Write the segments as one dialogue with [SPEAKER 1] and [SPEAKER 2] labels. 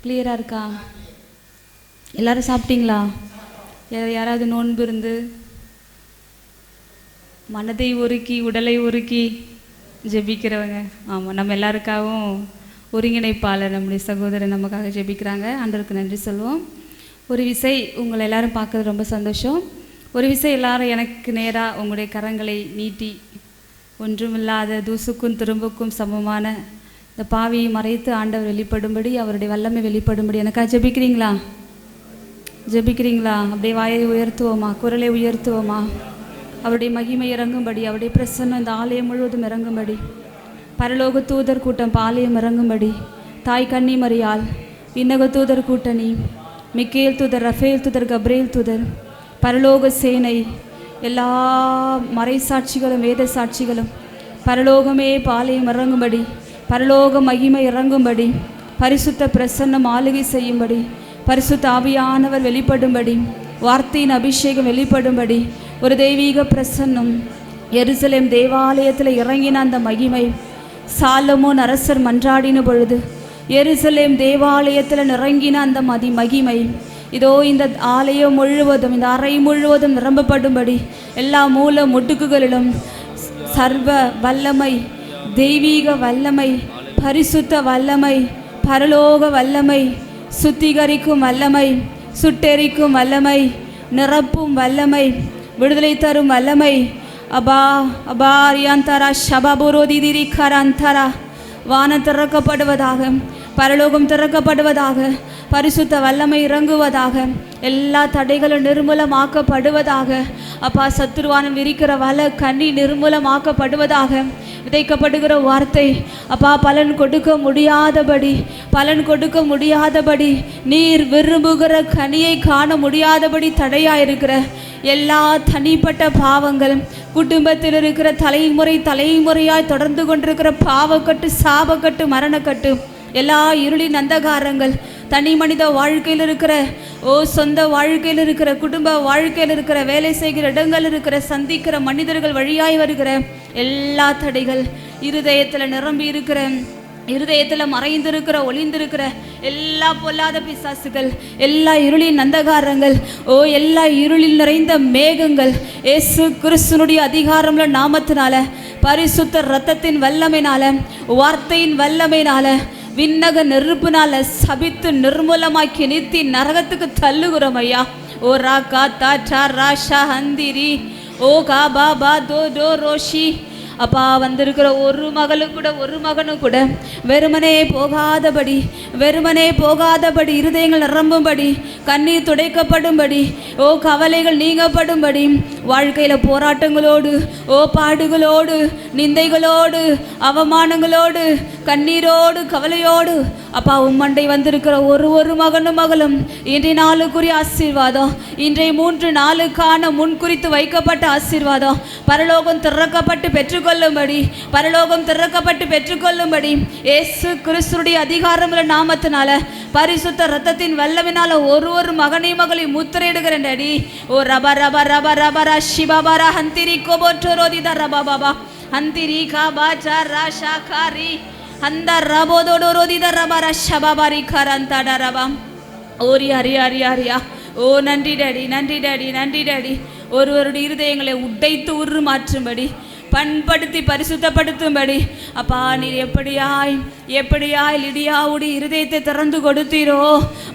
[SPEAKER 1] கிளியராக இருக்கா? எல்லாரும் சாப்பிட்டீங்களா? யாராவது நோன்பு இருந்து மனதை உருக்கி உடலை உருக்கி ஜெபிக்கிறவங்க? ஆமாம், நம்ம எல்லாருக்காகவும் ஒருங்கிணைப்பாளர் நம்முடைய சகோதரர் நமக்காக ஜெபிக்கிறாங்க. ஆண்டவருக்கு நன்றி சொல்லுவோம். ஒரு விசை உங்களை எல்லாரும் பார்க்கறது ரொம்ப சந்தோஷம். ஒரு விசை எல்லாரும் எனக்கு நேராக உங்களுடைய கரங்களை நீட்டி, ஒன்றுமில்லாத தூசுக்கும் துரும்புக்கும் சமமான இந்த பாவியை மறைத்து ஆண்டவர் வெளிப்படும்படி, அவருடைய வல்லமை வெளிப்படும்படி எனக்காக ஜெபிக்கிறீங்களா? ஜெபிக்கிறீங்களா? அப்படியே வாயை உயர்த்துவோமா, குரலை உயர்த்துவோமா? அவருடைய மகிமை இறங்கும்படி, அவருடைய பிரசன்னம் இந்த ஆலயம் முழுவதும் இறங்கும்படி, பரலோக தூதர் கூட்டம் ஆலயம் இறங்கும்படி, தாய் கன்னி மரியாள், விண்ணக தூதர் கூட்டணி, மிக்கேல் தூதர், ரஃபேல் தூதர், கப்ரேல் தூதர், பரலோக சேனை, எல்லா மறைசாட்சிகளும் வேத சாட்சிகளும் பரலோகமே பாலயம் இறங்கும்படி, பரலோக மகிமை இறங்கும்படி, பரிசுத்த பிரசன்னம் ஆளுகை செய்யும்படி, பரிசுத்த ஆவியானவர் வெளிப்படும்படி, வார்த்தையின் அபிஷேகம் வெளிப்படும்படி, ஒரு தெய்வீக பிரசன்னம் எருசலேம் தேவாலயத்தில் இறங்கின அந்த மகிமை, சாலமோன் அரசர் மன்றாடின பொழுது எருசலேம் தேவாலயத்தில் இறங்கின அந்த மகிமை இதோ இந்த ஆலயம் முழுவதும், இந்த அறை முழுவதும் நிரம்பப்படும்படி, எல்லா மூல முடுக்குகளிலும் சர்வ வல்லமை, தெய்வீக வல்லமை, பரிசுத்த வல்லமை, பரலோக வல்லமை, சுத்திகரிக்கும் வல்லமை, சுட்டெரிக்கும் வல்லமை, நிரப்பும் வல்லமை, விடுதலை தரும் வல்லமை, அபா அபா ரியாந்தரா ஷபபுரோதிதிரி கராந்தரா, வானம் திறக்கப்படுவதாக, பரலோகம் திறக்கப்படுவதாக, பரிசுத்த வல்லமை இறங்குவதாக, எல்லா தடைகளும் நிர்மூலமாக்கப்படுவதாக, அப்பா சத்துருவானம் விரிக்கிற வல கண்ணி நிர்மூலமாக்கப்படுவதாக, விதைக்கப்படுகிற வார்த்தை அப்பா பலன் கொடுக்க முடியாதபடி நீர் விரும்புகிற கனியை காண முடியாதபடி தடையாயிருக்கிற எல்லா தனிப்பட்ட பாவங்கள், குடும்பத்தில் இருக்கிற தலைமுறையாய் தொடர்ந்து கொண்டிருக்கிற பாவக்கட்டு, சாபக்கட்டு, மரணக்கட்டு, எல்லா இருளின் அந்தகாரங்கள், தனி மனித வாழ்க்கையில் இருக்கிற, சொந்த வாழ்க்கையில் இருக்கிற, குடும்ப வாழ்க்கையில் இருக்கிற, வேலை செய்கிற இடங்கள் இருக்கிற, சந்திக்கிற மனிதர்கள் வழியாய் வருகிற எல்லா தடைகள், இருதயத்தில் நிரம்பி இருக்கிற, இருதயத்தில் மறைந்திருக்கிற, ஒளிந்திருக்கிற எல்லா பொல்லாத பிசாசுகள், எல்லா இருளின் அந்தகாரங்கள், எல்லா இருளில் நிறைந்த மேகங்கள், இயேசு கிறிஸ்துனுடைய அதிகாரமுள்ள நாமத்தினால, பரிசுத்த இரத்தத்தின் வல்லமையினால, வார்த்தையின் வல்லமையினால, விண்ணக நெருப்புனால சபித்து நிர்மூலமாக்கி நிறுத்தி நரகத்துக்கு தள்ளுகிறோம் ஐயா. ஓ ரா கா தா டா ரா ஷா ஹந்திரி, ஓ கா பா பா தோ டோ ரோஷி. அப்பா வந்திருக்கிற ஒரு மகனும் கூட வெறுமனே போகாதபடி, இருதயங்கள் நிரம்பும்படி, கண்ணீர் துடைக்கப்படும்படி, கவலைகள் நீங்கப்படும்படி, வாழ்க்கையில் போராட்டங்களோடு, பாடுகளோடு, நிந்தைகளோடு, அவமானங்களோடு, கண்ணீரோடு, கவலையோடு அப்பா உம்மண்டை வந்திருக்கிற ஒரு மகனும் இன்றைய நாளுக்குரிய ஆசீர்வாதம், இன்றைய 3 நாளுக்கான முன்குறித்து வைக்கப்பட்ட ஆசீர்வாதம், பரலோகம் திறக்கப்பட்டு பெற்றுக்கொள்ளும்படி இயேசு கிறிஸ்துடைய அதிகாரமுள்ள நாமத்தினால, பரிசுத்த இரத்தத்தின் வல்லமையினால ஒரு மகனையும் மகளையும் முத்திரையிடுகிறேன் டாடி. ஓ ரபா ரபா ரபா ரபா சிபாபாரா ஹந்திரி கோபோட்டோரோதிதா ரபா பாபா ஹந்திரி காபாச்சா ராஷா காரி அந்த ரபோதோடோரோதித ரபா ரஷபாபாரி கரந்தட ரபா. ஓரி அரியா. ஓ நன்றி டாடி. ஒருவருடைய இருதயங்களை உடைத்து மாற்றும்படி, பண்படுத்தி பரிசுத்தப்படுத்தும்படி அப்பா நீர் எப்படியாய் லிடியாவுடைய இருதயத்தை திறந்து கொடுத்தீரோ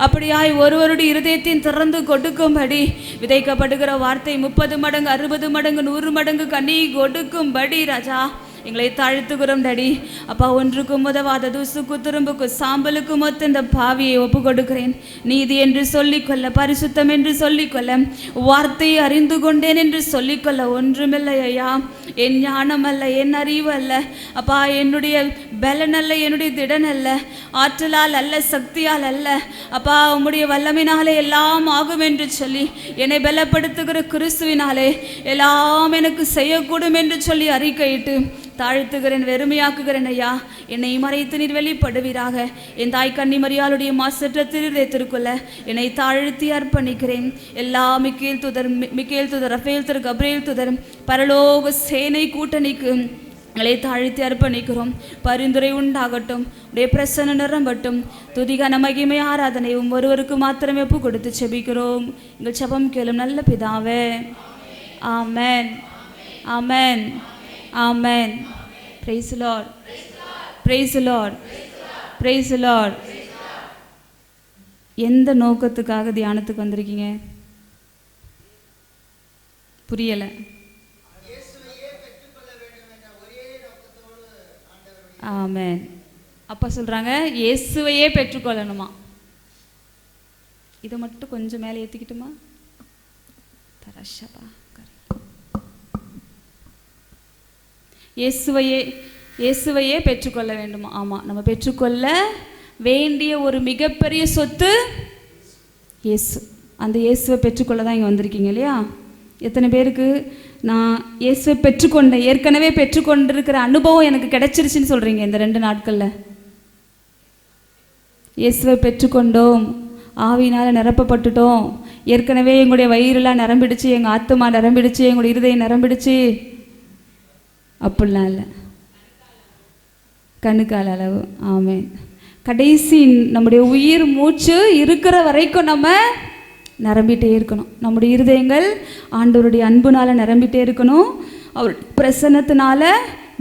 [SPEAKER 1] அப்படியாய் ஒருவருடைய இருதயத்தையும் திறந்து கொடுக்கும்படி, விதைக்கப்படுகிற வார்த்தை 30 மடங்கு 60 மடங்கு 100 மடங்கு கனி கொடுக்கும்படி ராஜா எங்களை தாழ்த்துகிறோம் டாடி. அப்பா ஒன்றுக்கும் உதவாத தூசுக்கு துரும்புக்கு சாம்பலுக்கு மொத்த இந்த பாவியை ஒப்பு கொடுக்கிறேன். நீதி என்று சொல்லிக்கொள்ள, பரிசுத்தம் என்று சொல்லிக்கொள்ள, வார்த்தையை அறிந்து கொண்டேன் என்று சொல்லிக்கொள்ள ஒன்றுமில்லை ஐயா. என் ஞானம் அல்ல, என் அறிவு அல்ல அப்பா, என்னுடைய பலன் அல்ல, என்னுடைய திடன் அல்ல, ஆற்றலால் அல்ல, சக்தியால் அல்ல அப்பா, உம்முடைய வல்லமையினாலே எல்லாம் ஆகும் என்று சொல்லி என்னை பலப்படுத்துகிற கிறிஸ்துவினாலே எல்லாம் எனக்கு செய்யக்கூடும் என்று சொல்லி அறிக்கையிட்டு தாழ்த்துகிறேன், வெறுமையாக்குகிறேன் ஐயா. என்னை மறைத்து நீர் வெளிப்படுவீராக. என் தாய் கன்னி மரியாளுடைய மாசற்ற திருக்குள்ள என்னை தாழ்த்தி அர்ப்பணிக்கிறேன். எல்லா மிக்கேல் தூதர், ரஃபேல் தூதர், கப்ரேல் தூதர், பரலோக சேனை கூட்டணிக்கு எங்களை தாழ்த்தி அர்ப்பணிக்கிறோம். பரிந்துரை உண்டாகட்டும், உடைய பிரசன்ன நிரம்பட்டும். துதிகான மகிமை ஆராதனை ஒருவருக்கு மாத்திரமே ஒப்பு கொடுத்து செபிக்கிறோம். எங்கள் செபம் கேளும் நல்ல பிதாவே. ஆமென், ஆமென், ஆமென். Praise the Lord, praise the Lord, praise the Lord. எந்த நோக்கத்துக்காக தியானத்துக்கு வந்திருக்கீங்க? புரியலை. ஆமென். அப்பா சொல்கிறாங்க இயேசுவையே பெற்றுக்கொள்ளணுமா. இதை மட்டும் கொஞ்சம் மேலே ஏற்றிக்கிட்டுமா? தரஷபா இயேசுவையே பெற்றுக்கொள்ள வேண்டுமா? ஆமாம், நம்ம பெற்றுக்கொள்ள வேண்டிய ஒரு மிகப்பெரிய சொத்து இயேசு. அந்த இயேசுவை பெற்றுக்கொள்ள தான் இங்கே வந்திருக்கீங்க இல்லையா? எத்தனை பேருக்கு நான் இயேசுவை பெற்றுக்கொண்டேன், ஏற்கனவே பெற்றுக்கொண்டிருக்கிற அனுபவம் எனக்கு கிடைச்சிருச்சுன்னு சொல்கிறீங்க இந்த 2 நாட்களில்? இயேசுவை பெற்றுக்கொண்டோம், ஆவியினால் நிரப்பப்பட்டுட்டோம், ஏற்கனவே எங்களுடைய வயிறுலாம் நிரம்பிடுச்சு, எங்கள் ஆத்துமா நிரம்பிடுச்சு, எங்களுடைய இருதயம் நிரம்பிடுச்சு, அப்படிலாம் இல்லை. கணுக்கால் அளவு. ஆமென். கடைசி நம்முடைய உயிர் மூச்சு இருக்கிற வரைக்கும் நம்ம நிரம்பிட்டே இருக்கணும். நம்முடைய இருதயங்கள் ஆண்டவருடைய அன்புனால் நிரம்பிட்டே இருக்கணும், அவர் பிரசன்னத்தினால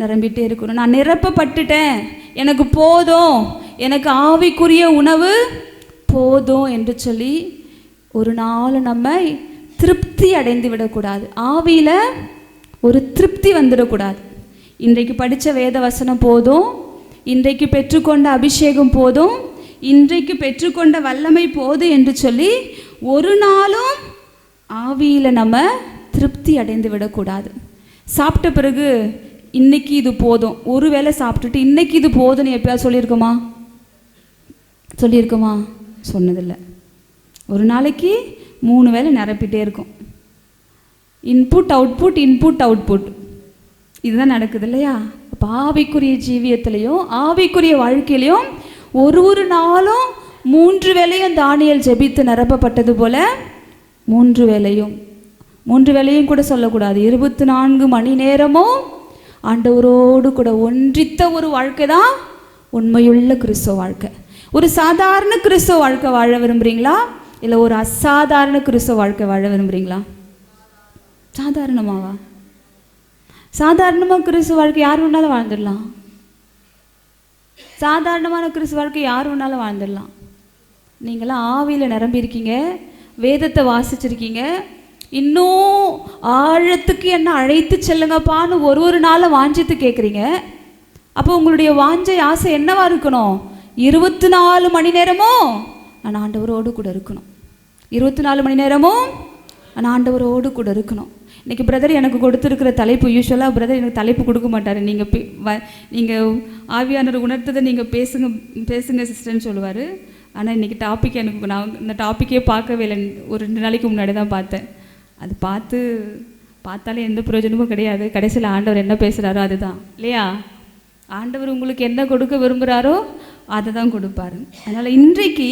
[SPEAKER 1] நிரம்பிட்டே இருக்கணும். நான் நிரப்பப்பட்டுட்டேன், எனக்கு போதும், எனக்கு ஆவிக்குரிய உணவு போதும் என்று சொல்லி ஒரு நாள் நம்ம திருப்தி அடைந்து விடக்கூடாது. ஆவியில் ஒரு திருப்தி வந்துடக்கூடாது. இன்றைக்கு படித்த வேத வசனம் போதும், இன்றைக்கு பெற்றுக்கொண்ட அபிஷேகம் போதும், இன்றைக்கு பெற்றுக்கொண்ட வல்லமை போதும் என்று சொல்லி ஒரு நாளும் ஆவியில் நம்ம திருப்தி அடைந்து விடக்கூடாது. சாப்பிட்ட பிறகு இன்னைக்கு இது போதும், ஒரு வேளை சாப்பிட்டுட்டு இன்னைக்கு இது போதும்னு எப்பயாவது சொல்லியிருக்குமா? சொன்னதில்லை. ஒரு நாளைக்கு 3 வேளை நிரப்பிட்டே இருக்கும். இன்புட் அவுட்புட், இன்புட் அவுட்புட், இதுதான் நடக்குது இல்லையா? அப்போ ஆவிக்குரிய ஜீவியத்திலையும் ஆவிக்குரிய வாழ்க்கையிலையும் ஒரு நாளும் 3 வேளையும் தானியேல் ஜெபித்து நிரப்பப்பட்டது போல 3 வேளையும் கூட சொல்லக்கூடாது, 24 மணி நேரமும் ஆண்டவரோடு கூட ஒன்றித்த ஒரு வாழ்க்கை தான் உண்மையுள்ள கிறிஸ்தவ வாழ்க்கை. ஒரு சாதாரண கிறிஸ்தவ வாழ்க்கை வாழ விரும்புகிறீங்களா, இல்லை ஒரு அசாதாரண கிறிஸ்தவ வாழ்க்கை வாழ விரும்புகிறீங்களா? சாதாரணமாவா? சாதாரணமாக கிறிஸ்தவ வாழ்க்கை யார் வேணாலும் வாழ்ந்துடலாம். சாதாரணமான கிறிஸ்தவ வாழ்க்கை யார் வேணாலும் வாழ்ந்துடலாம். நீங்களாம் ஆவியில் நிரம்பியிருக்கீங்க, வேதத்தை வாசிச்சிருக்கீங்க, இன்னும் ஆழத்துக்கு என்ன அழைத்து செல்லுங்கப்பான்னு ஒரு நாளில் வாஞ்சித்து கேட்குறீங்க. அப்போ உங்களுடைய வாஞ்சை ஆசை என்னவா இருக்கணும்? 24 மணி நேரமும் நான் ஆண்டவரோடு கூட இருக்கணும். 24 மணி நேரமும் நான் ஆண்டவரோடு கூட இருக்கணும். இன்றைக்கி பிரதர் எனக்கு கொடுத்துருக்கிற தலைப்பு, யூஸ்வலாக பிரதர் எனக்கு தலைப்பு கொடுக்க மாட்டார். நீங்கள் ஆவியானவர் உணர்த்ததை நீங்கள் பேசுங்க சிஸ்டர்ன்னு சொல்லுவார். ஆனால் இன்றைக்கி டாபிக் நான் இந்த டாப்பிக்கே பார்க்கவே இல்லை. ஒரு 2 நாளைக்கு முன்னாடி தான் பார்த்தேன். அது பார்த்தாலே எந்த பிரயோஜனமும் கிடையாது. கடைசியில் ஆண்டவர் என்ன பேசுகிறாரோ அதுதான் இல்லையா? ஆண்டவர் உங்களுக்கு என்ன கொடுக்க விரும்புகிறாரோ அதை தான் கொடுப்பார். அதனால் இன்றைக்கு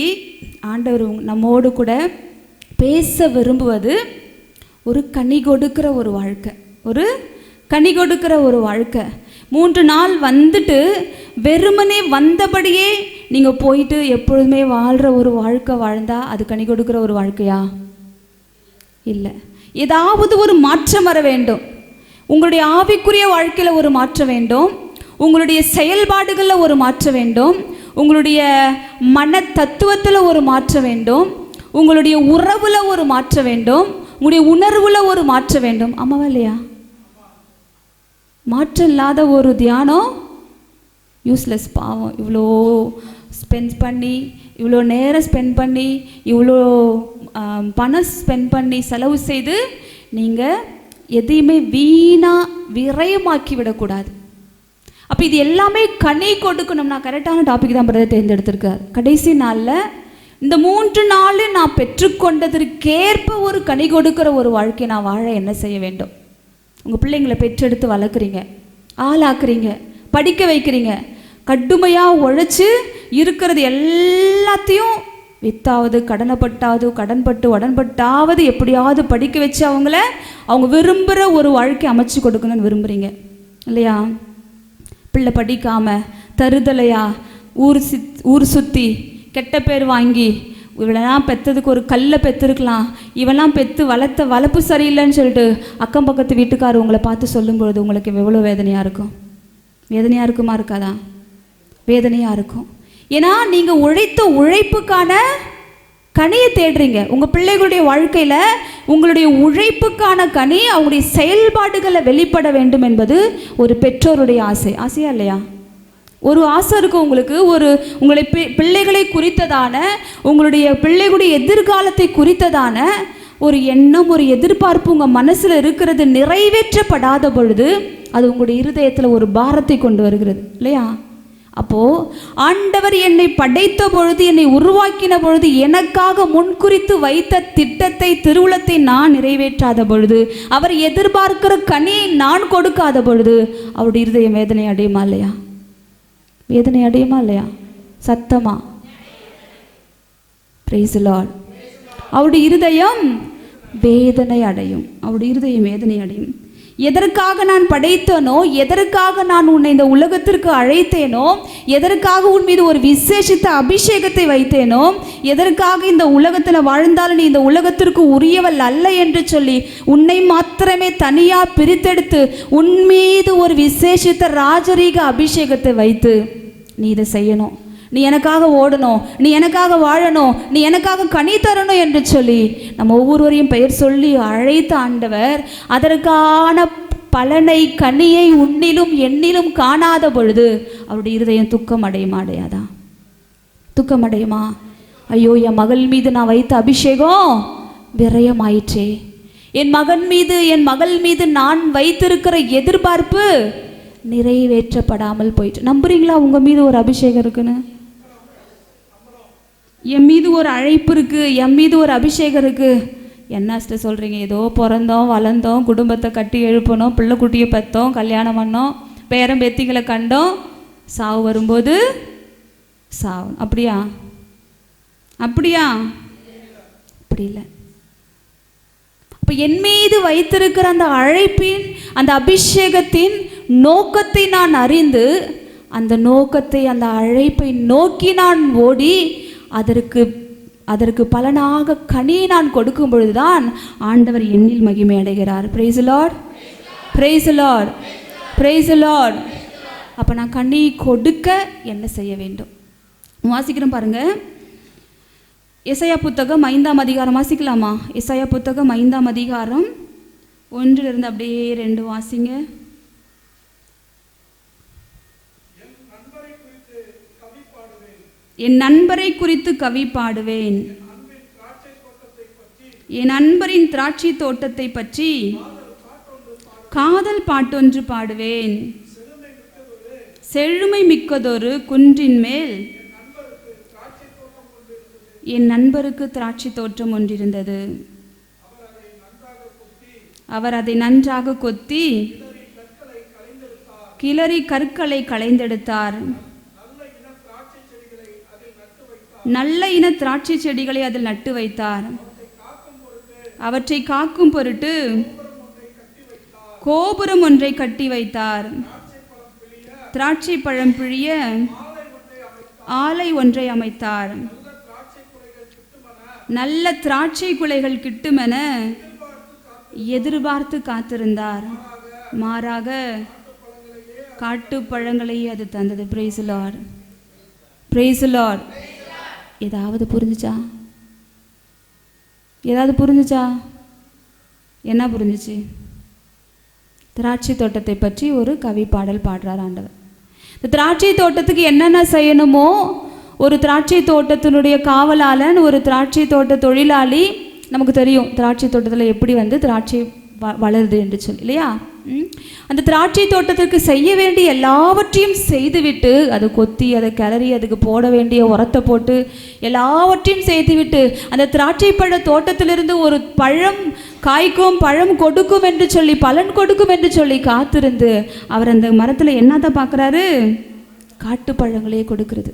[SPEAKER 1] ஆண்டவர் நம்மோடு கூட பேச விரும்புவது ஒரு கனி கொடுக்கிற ஒரு வாழ்க்கை, ஒரு கனி கொடுக்கிற ஒரு வாழ்க்கை. 3 நாள் வந்துட்டு வெறுமனே வந்தபடியே நீங்கள் போயிட்டு எப்பொழுதுமே வாழ்கிற ஒரு வாழ்க்கை வாழ்ந்தால் அது கனி கொடுக்கிற ஒரு வாழ்க்கையா? இல்லை. ஏதாவது ஒரு மாற்றம் வர வேண்டும். உங்களுடைய ஆவிக்குரிய வாழ்க்கையில் ஒரு மாற்றம் வேண்டும், உங்களுடைய செயல்பாடுகளில் ஒரு மாற்றம் வேண்டும், உங்களுடைய மன தத்துவத்தில் ஒரு மாற்றம் வேண்டும், உங்களுடைய உறவில் ஒரு மாற்றம் வேண்டும், உங்களுடைய உணர்வில் ஒரு மாற்றம் வேண்டும். ஆமாவா இல்லையா? மாற்றம் இல்லாத ஒரு தியானம் யூஸ்லெஸ். பாவம், இவ்வளோ ஸ்பெண்ட் பண்ணி, இவ்வளோ நேரம் ஸ்பெண்ட் பண்ணி, இவ்வளோ பணம் ஸ்பெண்ட் பண்ணி செலவு செய்து நீங்கள் எதையுமே வீணாக விரயமாக்கி விடக்கூடாது. அப்போ இது எல்லாமே கனி கொடுக்கணும்னா கரெக்டான டாபிக் தான் பிரதர் தேர்ந்தெடுத்திருக்கார். கடைசி நாளில் இந்த 3 நாள் நான் பெற்றுக்கொண்டதற்கேற்ப ஒரு கனி கொடுக்கிற ஒரு வாழ்க்கை நான் வாழ என்ன செய்ய வேண்டும்? உங்கள் பிள்ளைங்களை பெற்றெடுத்து வளர்க்குறீங்க, ஆளாக்குறீங்க, படிக்க வைக்கிறீங்க, கடுமையாக உழைச்சி இருக்கிறது எல்லாத்தையும் வித்தாவது கடன்பட்டு உடன்பட்டாவது எப்படியாவது படிக்க வச்சு அவங்க விரும்புகிற ஒரு வாழ்க்கை அமைச்சு கொடுக்கணும்னு விரும்புகிறீங்க இல்லையா? பிள்ளை படிக்காமல் தருதலையா ஊர் சுற்றி கெட்ட பேர் வாங்கி இவளெல்லாம் பெற்றதுக்கு ஒரு கல்லை பெற்றிருக்கலாம், இவெல்லாம் பெற்று வளர்ப்பு சரியில்லைன்னு சொல்லிட்டு அக்கம் பக்கத்து வீட்டுக்காரர் உங்களை பார்த்து சொல்லும்பொழுது உங்களுக்கு எவ்வளோ வேதனையாக இருக்கும்? வேதனையாக இருக்குமா இருக்காதா? வேதனையாக இருக்கும். ஏன்னா நீங்கள் உழைத்த உழைப்புக்கான கனியை தேடுறீங்க. உங்கள் பிள்ளைகளுடைய வாழ்க்கையில் உங்களுடைய உழைப்புக்கான கனி அவங்களுடைய செயல்பாடுகளை வெளிப்பட வேண்டும் என்பது ஒரு பெற்றோருடைய ஆசை. ஆசையா இல்லையா? ஒரு ஆசை இருக்கும் உங்களுக்கு. உங்களுடைய பிள்ளைகளை குறித்ததான, உங்களுடைய பிள்ளைகளுடைய எதிர்காலத்தை குறித்ததான ஒரு எண்ணம், ஒரு எதிர்பார்ப்பு உங்கள் மனசில் இருக்கிறது நிறைவேற்றப்படாத பொழுது அது உங்களுடைய இருதயத்தில் ஒரு பாரத்தை கொண்டு வருகிறது இல்லையா? அப்போது ஆண்டவர் என்னை படைத்த பொழுது, என்னை உருவாக்கின பொழுது, எனக்காக முன்குறித்து வைத்த திட்டத்தை, திருவுளத்தை நான் நிறைவேற்றாத பொழுது, அவர் எதிர்பார்க்கிற கனியை நான் கொடுக்காத பொழுது அவருடைய இருதயம் வேதனை அடையுமா இல்லையா? வேதனை அடையுமா இல்லையா? சத்தமா பிரைஸ் தி லார்ட். அவருடைய இருதயம் வேதனை அடையும். அவருடைய இருதயம் வேதனை அடையும். எதற்காக நான் படைத்தேனோ, எதற்காக நான் உன்னை இந்த உலகத்திற்கு அழைத்தேனோ, எதற்காக உன் மீது ஒரு விசேஷித்த அபிஷேகத்தை வைத்தேனோ, எதற்காக இந்த உலகத்தில் வாழ்ந்தாலும் நீ இந்த உலகத்திற்கு உரியவள் அல்ல என்று சொல்லி உன்னை மாத்திரமே தனியாக பிரித்தெடுத்து உன் மீது ஒரு விசேஷித்த ராஜரீக அபிஷேகத்தை வைத்து நீ இதை செய்யணும், நீ எனக்காக ஓடணும், நீ எனக்காக வாழணும், நீ எனக்காக கனி தரணும் என்று சொல்லி நம்ம ஒவ்வொருவரையும் பெயர் சொல்லி அழைத்த ஆண்டவர் அதற்கான பலனை, கனியை உன்னிலும் என்னிலும் காணாத பொழுது அவருடைய இருதயம் துக்கம் அடையுமா அடையாதா? துக்கம் அடையுமா? ஐயோ, என் மகள் மீது நான் வைத்த அபிஷேகம் விரயமாயிற்றே, என் மகன் மீது, என் மகள் மீது நான் வைத்திருக்கிற எதிர்பார்ப்பு நிறைவேற்றப்படாமல் போயிட்டு. நம்புறீங்களா உங்கள் மீது ஒரு அபிஷேகம் இருக்குன்னு? என் மீது ஒரு அழைப்பு இருக்குது, என் மீது ஒரு அபிஷேகம் இருக்குது. என்ன சொல்கிறீங்க? ஏதோ பிறந்தோம், வளர்ந்தோம், குடும்பத்தை கட்டி எழுப்பணும், பிள்ளை குட்டியை பெற்றோம், கல்யாணம் பண்ணோம், பேரம் பேத்திகளை கண்டோம், சாவு வரும்போது சாவு. அப்படியா? அப்படியா? அப்படி இல்லை. அப்போ என் மீது வைத்திருக்கிற அந்த அழைப்பின், அந்த அபிஷேகத்தின் நோக்கத்தை நான் அறிந்து, அந்த நோக்கத்தை, அந்த அழைப்பை நோக்கி நான் ஓடி அதற்கு பலனாக கனியை நான் கொடுக்கும் பொழுதுதான் ஆண்டவர் என்னில் மகிமை அடைகிறார். Price the Lord, praise the Lord, praise the Lord. அப்போ நான் கனி கொடுக்க என்ன செய்ய வேண்டும்? வாசிக்கிறோம் பாருங்க. எசாயா புத்தகம் 5ஆம் அதிகாரம் வாசிக்கலாமா? எசாயா புத்தகம் 5ஆம் அதிகாரம் 1 அப்படியே 2 வாசிங்க. என் நண்பரை குறித்து கவி பாடுவேன், என் நண்பரின் திராட்சை தோட்டத்தை பற்றி காதல் பாட்டொன்று பாடுவேன். செழுமை மிக்கதொரு குன்றின் மேல் என் நண்பருக்கு திராட்சை தோட்டம் ஒன்றிருந்தது. அவர் அதை நன்றாக கொத்தி கிளறி கற்களை களைந்தெடுத்தார். நல்ல இன திராட்சை செடிகளை அதில் நட்டு வைத்தார். அவற்றை காக்கும் பொருட்டு கோபுரம் ஒன்றை கட்டி வைத்தார். திராட்சை பழம் பிழிய ஆலை ஒன்றை அமைத்தார். நல்ல திராட்சை குலைகள் கிட்டுமென எதிர்பார்த்து காத்திருந்தார். மாறாக காட்டு பழங்களையே அது தந்தது. Price the Lord, praise the Lord. ஏதாவது புரிஞ்சுச்சா? ஏதாவது புரிஞ்சுச்சா? என்ன புரிஞ்சிச்சு? திராட்சை தோட்டத்தை பற்றி ஒரு கவி பாடல் பாடுறார் ஆண்டவர். இந்த திராட்சை தோட்டத்துக்கு என்னென்ன செய்யணுமோ, ஒரு திராட்சை தோட்டத்தினுடைய காவலாளன், ஒரு திராட்சை தோட்ட தொழிலாளி, நமக்கு தெரியும் திராட்சை தோட்டத்தில் எப்படி திராட்சை வளருது என்று சொல்லி இல்லையா? அந்த திராட்சை தோட்டத்திற்கு செய்ய வேண்டிய எல்லாவற்றையும் செய்துவிட்டு, அதை கொத்தி, அதை கிளறி, அதுக்கு போட வேண்டிய உரத்தை போட்டு எல்லாவற்றையும் செய்துவிட்டு, அந்த திராட்சை பழ தோட்டத்திலிருந்து ஒரு பழம் காய்க்கும், பழம் கொடுக்கும் என்று சொல்லி, பலன் கொடுக்கும் என்று சொல்லி காத்திருந்து அவர் அந்த மரத்தில் என்னத்தை பார்க்குறாரு? காட்டு பழங்களே கொடுக்கிறது.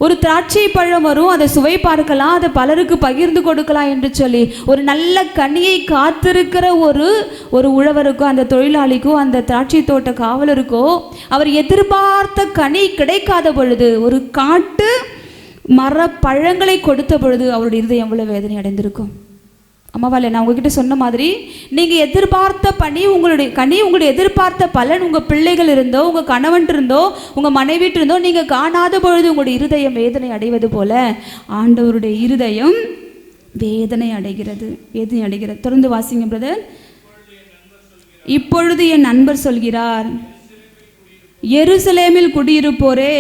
[SPEAKER 1] ஒரு திராட்சை பழம் வரும், அதை சுவை பார்க்கலாம், அதை பலருக்கு பகிர்ந்து கொடுக்கலாம் என்று சொல்லி ஒரு நல்ல கனியை காத்திருக்கிற ஒரு உழவருக்கோ அந்த தொழிலாளிக்கோ அந்த திராட்சை தோட்ட காவலருக்கோ அவர் எதிர்பார்த்த கனி கிடைக்காத பொழுது, ஒரு காட்டு மர பழங்களை கொடுத்த பொழுது அவருடைய இருதயம் எவ்வளவு வேதனை அடைந்திருக்கும். அம்மாவால் நான் உங்ககிட்ட சொன்ன மாதிரி நீங்கள் எதிர்பார்த்த கனி உங்களுடைய எதிர்பார்த்த பலன் உங்கள் பிள்ளைகள் இருந்தோ, உங்கள் கணவன் இருந்தோ, உங்கள் மனைவிட்டு இருந்தோ நீங்கள் காணாத பொழுது உங்களுடைய இருதயம் வேதனை அடைவது போல ஆண்டவருடைய இருதயம் வேதனை அடைகிறது. தொடர்ந்து வாசிங்க பிரதர். இப்பொழுது என் நண்பர் சொல்கிறார், எருசலேமில் குடியிருப்போரே,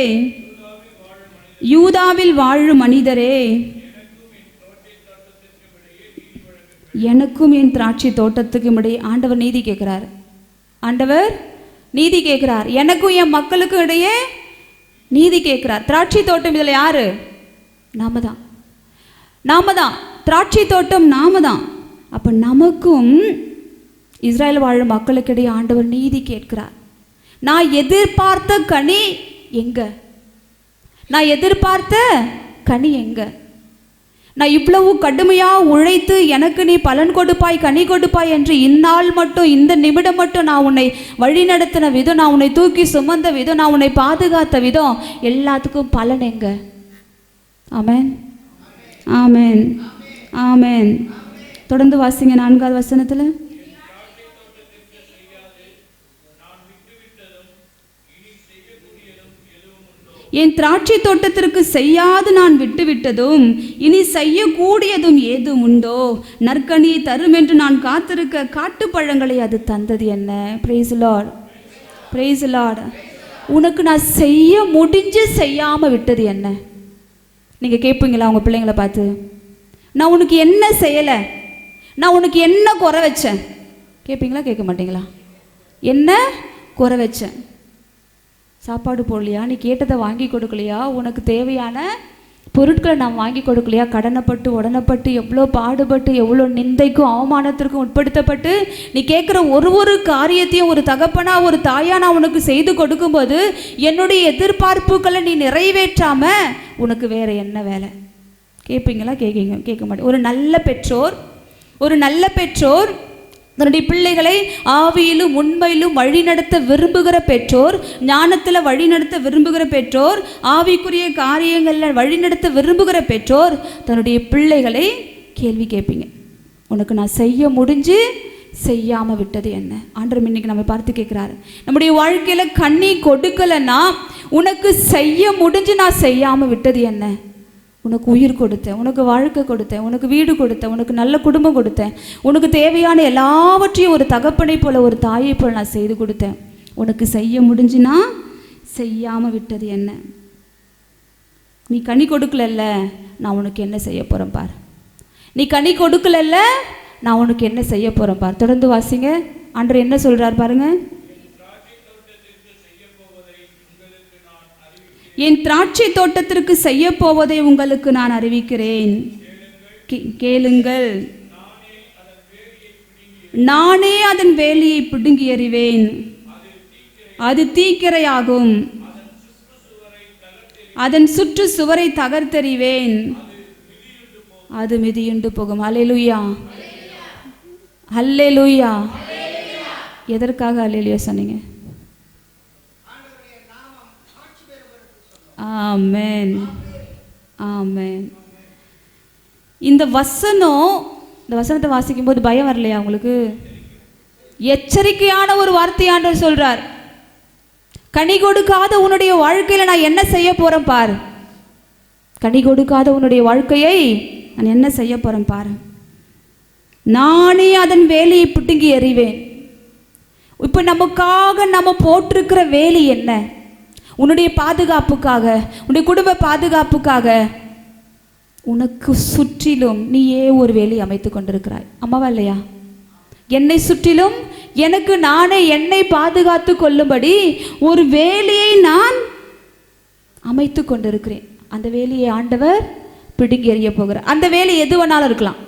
[SPEAKER 1] யூதாவில் வாழும் மனிதரே, எனக்கும் என் திராட்சை தோட்டத்துக்கும் இடையே ஆண்டவர் நீதி கேட்கிறார். ஆண்டவர் நீதி கேட்கிறார். எனக்கும் என் மக்களுக்கும் இடையே நீதி கேட்கிறார். திராட்சை தோட்டம் இதில் யாரு? நாம தான். திராட்சை தோட்டம் நாம தான். அப்போ நமக்கும் இஸ்ரேல் வாழும் மக்களுக்கிடையே ஆண்டவர் நீதி கேட்கிறார். நான் எதிர்பார்த்த கனி எங்க? நான் எதிர்பார்த்த கனி எங்க? நான் இவ்வளவு கடுமையாக உழைத்து எனக்கு நீ பலன் கொடுப்பாய், கனி கொடுப்பாய் என்று இந்நாள் மட்டும், இந்த நிமிடம் மட்டும் நான் உன்னை வழி நடத்தின விதம், நான் உன்னை தூக்கி சுமந்த விதம், நான் உன்னை பாதுகாத்த விதம், எல்லாத்துக்கும் பலன் எங்க? ஆமென், ஆமென், ஆமென். தொடர்ந்து வாசிங்க 4வது வசனத்தில். என் திராட்சை தோட்டத்திற்கு செய்யாது நான் விட்டுவிட்டதும் இனி செய்யக்கூடியதும் ஏதும் உண்டோ? நற்கனியை தரும் என்று நான் காத்திருக்க காட்டுப்பழங்களை அது தந்தது என்ன? Praise Lord, praise Lord. உனக்கு நான் செய்ய முடிஞ்சு செய்யாமல் விட்டது என்ன? நீங்கள் கேட்பீங்களா உங்கள் பிள்ளைங்களை பார்த்து, நான் உனக்கு என்ன செய்யலை, நான் உனக்கு என்ன குறை வச்சேன்? கேட்பீங்களா கேட்க மாட்டீங்களா? என்ன குறை வச்சேன்? சாப்பாடு போடலையா? நீ கேட்டதை வாங்கி கொடுக்கலையா? உனக்கு தேவையான பொருட்களை நான் வாங்கி கொடுக்கலையா? கடனைப்பட்டு உடனப்பட்டு எவ்வளோ பாடுபட்டு எவ்வளோ நிந்தைக்கும் அவமானத்திற்கும் உட்படுத்தப்பட்டு நீ கேட்குற ஒரு காரியத்தையும் ஒரு தகப்பனா ஒரு தாயா நான் உனக்கு செய்து கொடுக்கும்போது என்னுடைய எதிர்பார்ப்புகளை நீ நிறைவேற்றாம உனக்கு வேற என்ன வேலை? கேட்பீங்களா? கேட்க மாட்டேன். ஒரு நல்ல பெற்றோர் தன்னுடைய பிள்ளைகளை ஆவியிலும் உண்மையிலும் வழிநடத்த விரும்புகிற பெற்றோர், ஞானத்தில் வழிநடத்த விரும்புகிற பெற்றோர், ஆவிக்குரிய காரியங்களில் வழிநடத்த விரும்புகிற பெற்றோர் தன்னுடைய பிள்ளைகளை கேள்வி கேட்பீங்க, உனக்கு நான் செய்ய முடிஞ்சு செய்யாமல் விட்டது என்ன? ஆண்டவர் இன்னைக்கு நம்ம பார்த்து கேட்குறாரு, நம்முடைய வாழ்க்கையில் கண்ணி கொடுக்கலைன்னா உனக்கு செய்ய முடிஞ்சு நான் செய்யாமல் விட்டது என்ன? உனக்கு உயிர் கொடுத்தேன், உனக்கு வாழ்க்கை கொடுத்தேன், உனக்கு வீடு கொடுத்தேன், உனக்கு நல்ல குடும்பம் கொடுத்தேன், உனக்கு தேவையான எல்லாவற்றையும் ஒரு தகப்பனை போல ஒரு தாயை போல் நான் செய்து கொடுத்தேன். உனக்கு செய்ய முடிஞ்சுன்னா செய்யாமல் விட்டது என்ன? நீ கனி கொடுக்கலல்ல, நான் உனக்கு என்ன செய்ய போகிறேன் பார். நீ கனி கொடுக்கலல்ல, நான் உனக்கு என்ன செய்ய போகிறேன் பார். தொடர்ந்து வாசிங்க. ஆண்டவர் என்ன சொல்கிறார் பாருங்க. என் திராட்சை தோட்டத்திற்கு செய்ய போவதை உங்களுக்கு நான் அறிவிக்கிறேன், கேளுங்கள். நானே அதன் வேலியை பிடுங்கி எறிவேன், அது தீக்கிரையாகும், அதன் சுற்று சுவரை தகர்த்தெறிவேன், அது மிதியுண்டு போகும். அல்லேலூயா, அல்லேலூயா. எதற்காக அல்லேலூயா சொன்னீங்க? ஆமென், ஆமென். இந்த வசனத்தை வாசிக்கும் போது பயம் வரலையா உங்களுக்கு? எச்சரிக்கையான ஒரு வார்த்தை ஆண்டவர் சொல்றார். கனி கொடுக்காத உன்னுடைய வாழ்க்கையில நான் என்ன செய்ய போறேன் பார். கனி கொடுக்காத உன்னுடைய வாழ்க்கையை நான் என்ன செய்ய போறேன் பாரு. நானே அதன் வேலையை பிடுங்கி எறிவேன். இப்போ நமக்காக நம்ம போட்டிருக்கிற வேலை என்ன? உன்னுடைய பாதுகாப்புக்காக, உன்னுடைய குடும்ப பாதுகாப்புக்காக உனக்கு சுற்றிலும் நீயே ஒரு வேலையை அமைத்து கொண்டிருக்கிறாய். அம்மாவா இல்லையா? என்னை சுற்றிலும் எனக்கு நானே என்னை பாதுகாத்து கொள்ளும்படி ஒரு வேலையை நான் அமைத்து கொண்டிருக்கிறேன். அந்த வேலையை ஆண்டவர் பிடுங்கி எறிய போகிறார். அந்த வேலை எது வேணாலும் இருக்கலாம்.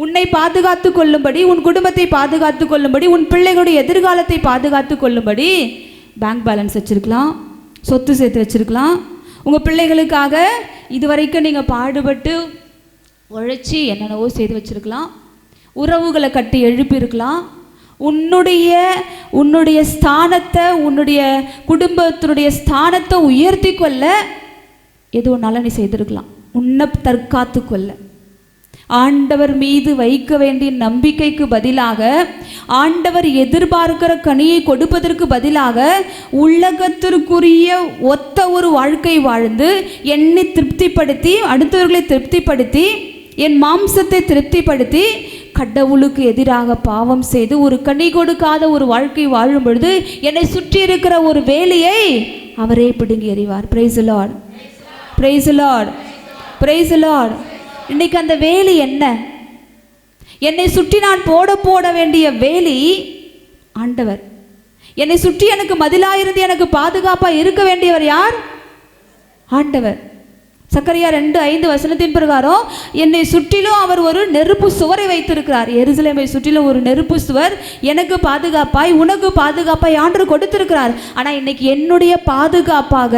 [SPEAKER 1] உன்னை பாதுகாத்து கொள்ளும்படி, உன் குடும்பத்தை பாதுகாத்து கொள்ளும்படி, உன் பிள்ளைகளுடைய எதிர்காலத்தை பாதுகாத்து கொள்ளும்படி பேங்க் பேலன்ஸ் வச்சிருக்கலாம், சொத்து சேர்த்து வச்சிருக்கலாம், உங்கள் பிள்ளைகளுக்காக இதுவரைக்கும் நீங்கள் பாடுபட்டு உழைச்சி என்னென்னவோ செய்து வச்சுருக்கலாம், உறவுகளை கட்டி எழுப்பியிருக்கலாம். உன்னுடைய ஸ்தானத்தை, உன்னுடைய குடும்பத்தினுடைய ஸ்தானத்தை உயர்த்தி கொள்ள எது ஒன்றாலும் நீ செய்திருக்கலாம். உன்னை தற்காத்து கொள்ள ஆண்டவர் மீது வைக்க வேண்டிய நம்பிக்கைக்கு பதிலாக, ஆண்டவர் எதிர்பார்க்கிற கனியை கொடுப்பதற்கு பதிலாக உலகத்திற்குரிய ஒத்த ஒரு வாழ்க்கை வாழ்ந்து என்னை திருப்திப்படுத்தி, அடுத்தவர்களை திருப்திப்படுத்தி, என் மாம்சத்தை திருப்திப்படுத்தி, கடவுளுக்கு எதிராக பாவம் செய்து ஒரு கனி கொடுக்காத ஒரு வாழ்க்கை வாழும் பொழுது என்னை சுற்றி இருக்கிற ஒரு வேலையை அவரே பிடுங்கி எறிவார். Praise the Lord, praise the Lord, praise the Lord. இன்னைக்கு அந்த வேலி என்ன? என்னை சுற்றி நான் போட வேண்டிய வேலி ஆண்டவர். என்னை சுற்றி எனக்கு மதிலாயிருந்து எனக்கு பாதுகாப்பாக இருக்க வேண்டியவர் யார்? ஆண்டவர். சக்கரியா 2:5 பிரகாரம் என்னை சுற்றிலும் அவர் ஒரு நெருப்பு சுவரை வைத்திருக்கிறார். எருசலேமை சுற்றிலும் ஒரு நெருப்பு சுவர் எனக்கு பாதுகாப்பாய், உனக்கு பாதுகாப்பாய் ஆண்டவர் கொடுத்திருக்கிறார். ஆனால் இன்னைக்கு என்னுடைய பாதுகாப்பாக,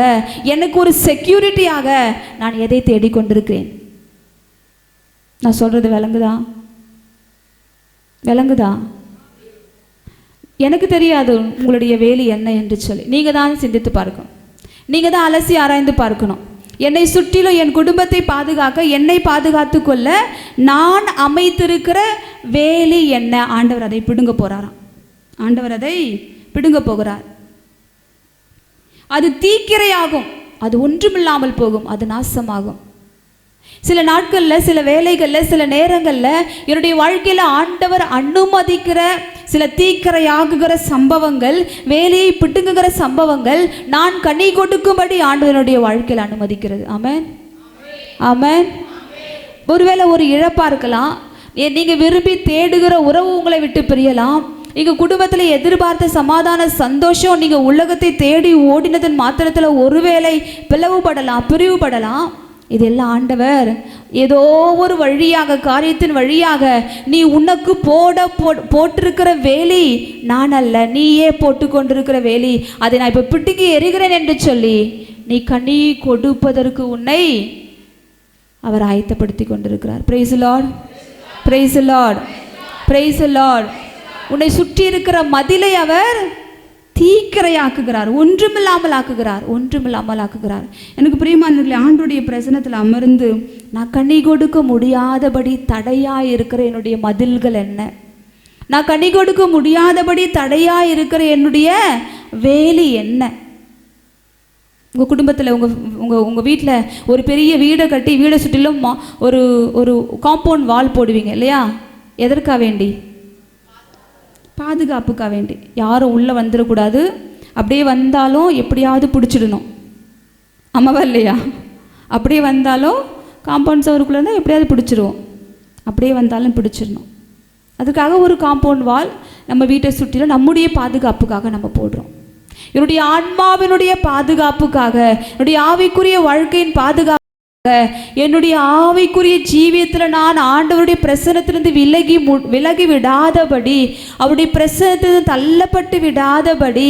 [SPEAKER 1] எனக்கு ஒரு செக்யூரிட்டியாக நான் எதை தேடிக்கொண்டிருக்கிறேன்? நான் சொல்றது விளங்குதா? விளங்குதா? எனக்கு தெரியாது உங்களுடைய வேலை என்ன என்று சொல்லி. நீங்கள் தான் சிந்தித்து பார்க்கணும், நீங்கள் தான் அலசி ஆராய்ந்து பார்க்கணும். என்னை சுற்றிலும் என் குடும்பத்தை பாதுகாக்க, என்னை பாதுகாத்து கொள்ள நான் அமைத்திருக்கிற வேலி என்ன? ஆண்டவர் அதை பிடுங்க போகிறாராம். ஆண்டவர் அதை பிடுங்க போகிறார். அது தீக்கிரையாகும், அது ஒன்றுமில்லாமல் போகும், அது நாசமாகும். சில நாட்களில், சில வேலைகளில், சில நேரங்களில் என்னுடைய வாழ்க்கையில் ஆண்டவர் அனுமதிக்கிற சில தீக்கரையாகுகிற சம்பவங்கள், வேலையை பிடுங்குகிற சம்பவங்கள் நான் கனி கொடுக்கும்படி ஆண்டவனுடைய வாழ்க்கையில் அனுமதிக்கிறது. ஆமென், ஆமென். ஒருவேளை ஒரு இழப்பாக இருக்கலாம், நீங்கள் விரும்பி தேடுகிற உறவு உங்களை விட்டு பிரியலாம். எங்கள் குடும்பத்தில் எதிர்பார்த்த சமாதான சந்தோஷம் நீங்கள் உலகத்தை தேடி ஓடினதன் மாத்திரத்தில் ஒருவேளை பிளவுபடலாம், பிரிவுபடலாம். இதெல்லாம் ஆண்டவர் ஏதோ ஒரு வழியாக, காரியத்தின் வழியாக, நீ உனக்கு போட்டிருக்கிற வேலி நான் அல்ல, நீயே போட்டு கொண்டிருக்கிற வேலி, அதை நான் இப்போ பிட்டுக்கி எறிகிறேன் என்று சொல்லி நீ கனி கொடுப்பதற்கு உன்னை அவர் ஆயத்தப்படுத்தி கொண்டிருக்கிறார். Price the Lord, praise the Lord, praise the Lord. உன்னை சுற்றி இருக்கிற மதிலை அவர் தீக்கிரையாக்குகிறார், ஒன்றுமில்லாமல் ஆக்குகிறார், ஒன்றுமில்லாமல் ஆக்குகிறார். எனக்கு பிரியமானவர்களே, ஆண்டவருடைய பிரசன்னத்தில் அமர்ந்து நான் கனி கொடுக்க முடியாதபடி தடையாக இருக்கிற என்னுடைய மதில்கள் என்ன? நான் கனி கொடுக்க முடியாதபடி தடையாக இருக்கிற என்னுடைய வேலி என்ன? உங்கள் குடும்பத்தில், உங்கள் வீட்டில் ஒரு பெரிய வீடை கட்டி வீடை சுற்றிலும் ஒரு காம்பவுண்ட் வால் போடுவீங்க இல்லையா? எதற்காக வேண்டி? பாதுகாப்புக்காக வேண்டி. யாரும் உள்ளே வந்துடக்கூடாது, அப்படியே வந்தாலும் எப்படியாவது பிடிச்சிடணும். ஆமாவா இல்லையா? அப்படியே வந்தாலும் காம்பவுண்ட் சவருக்குள்ளே இருந்தால் எப்படியாவது பிடிச்சிடுவோம், அப்படியே வந்தாலும் பிடிச்சிடணும். அதுக்காக ஒரு காம்பவுண்ட் வால் நம்ம வீட்டை சுற்றிலும் நம்முடைய பாதுகாப்புக்காக நம்ம போடுறோம். என்னுடைய ஆன்மாவினுடைய பாதுகாப்புக்காக, என்னுடைய ஆவிக்குரிய வாழ்க்கையின் பாதுகாப்பு, என்னுடைய ஆவிக்குரிய ஜீவியத்தில் நான் ஆண்டவருடைய பிரசன்னத்திலிருந்து விலகி விடாதபடி, அவருடைய பிரசன்னத்திலிருந்து தள்ளப்பட்டு விடாதபடி,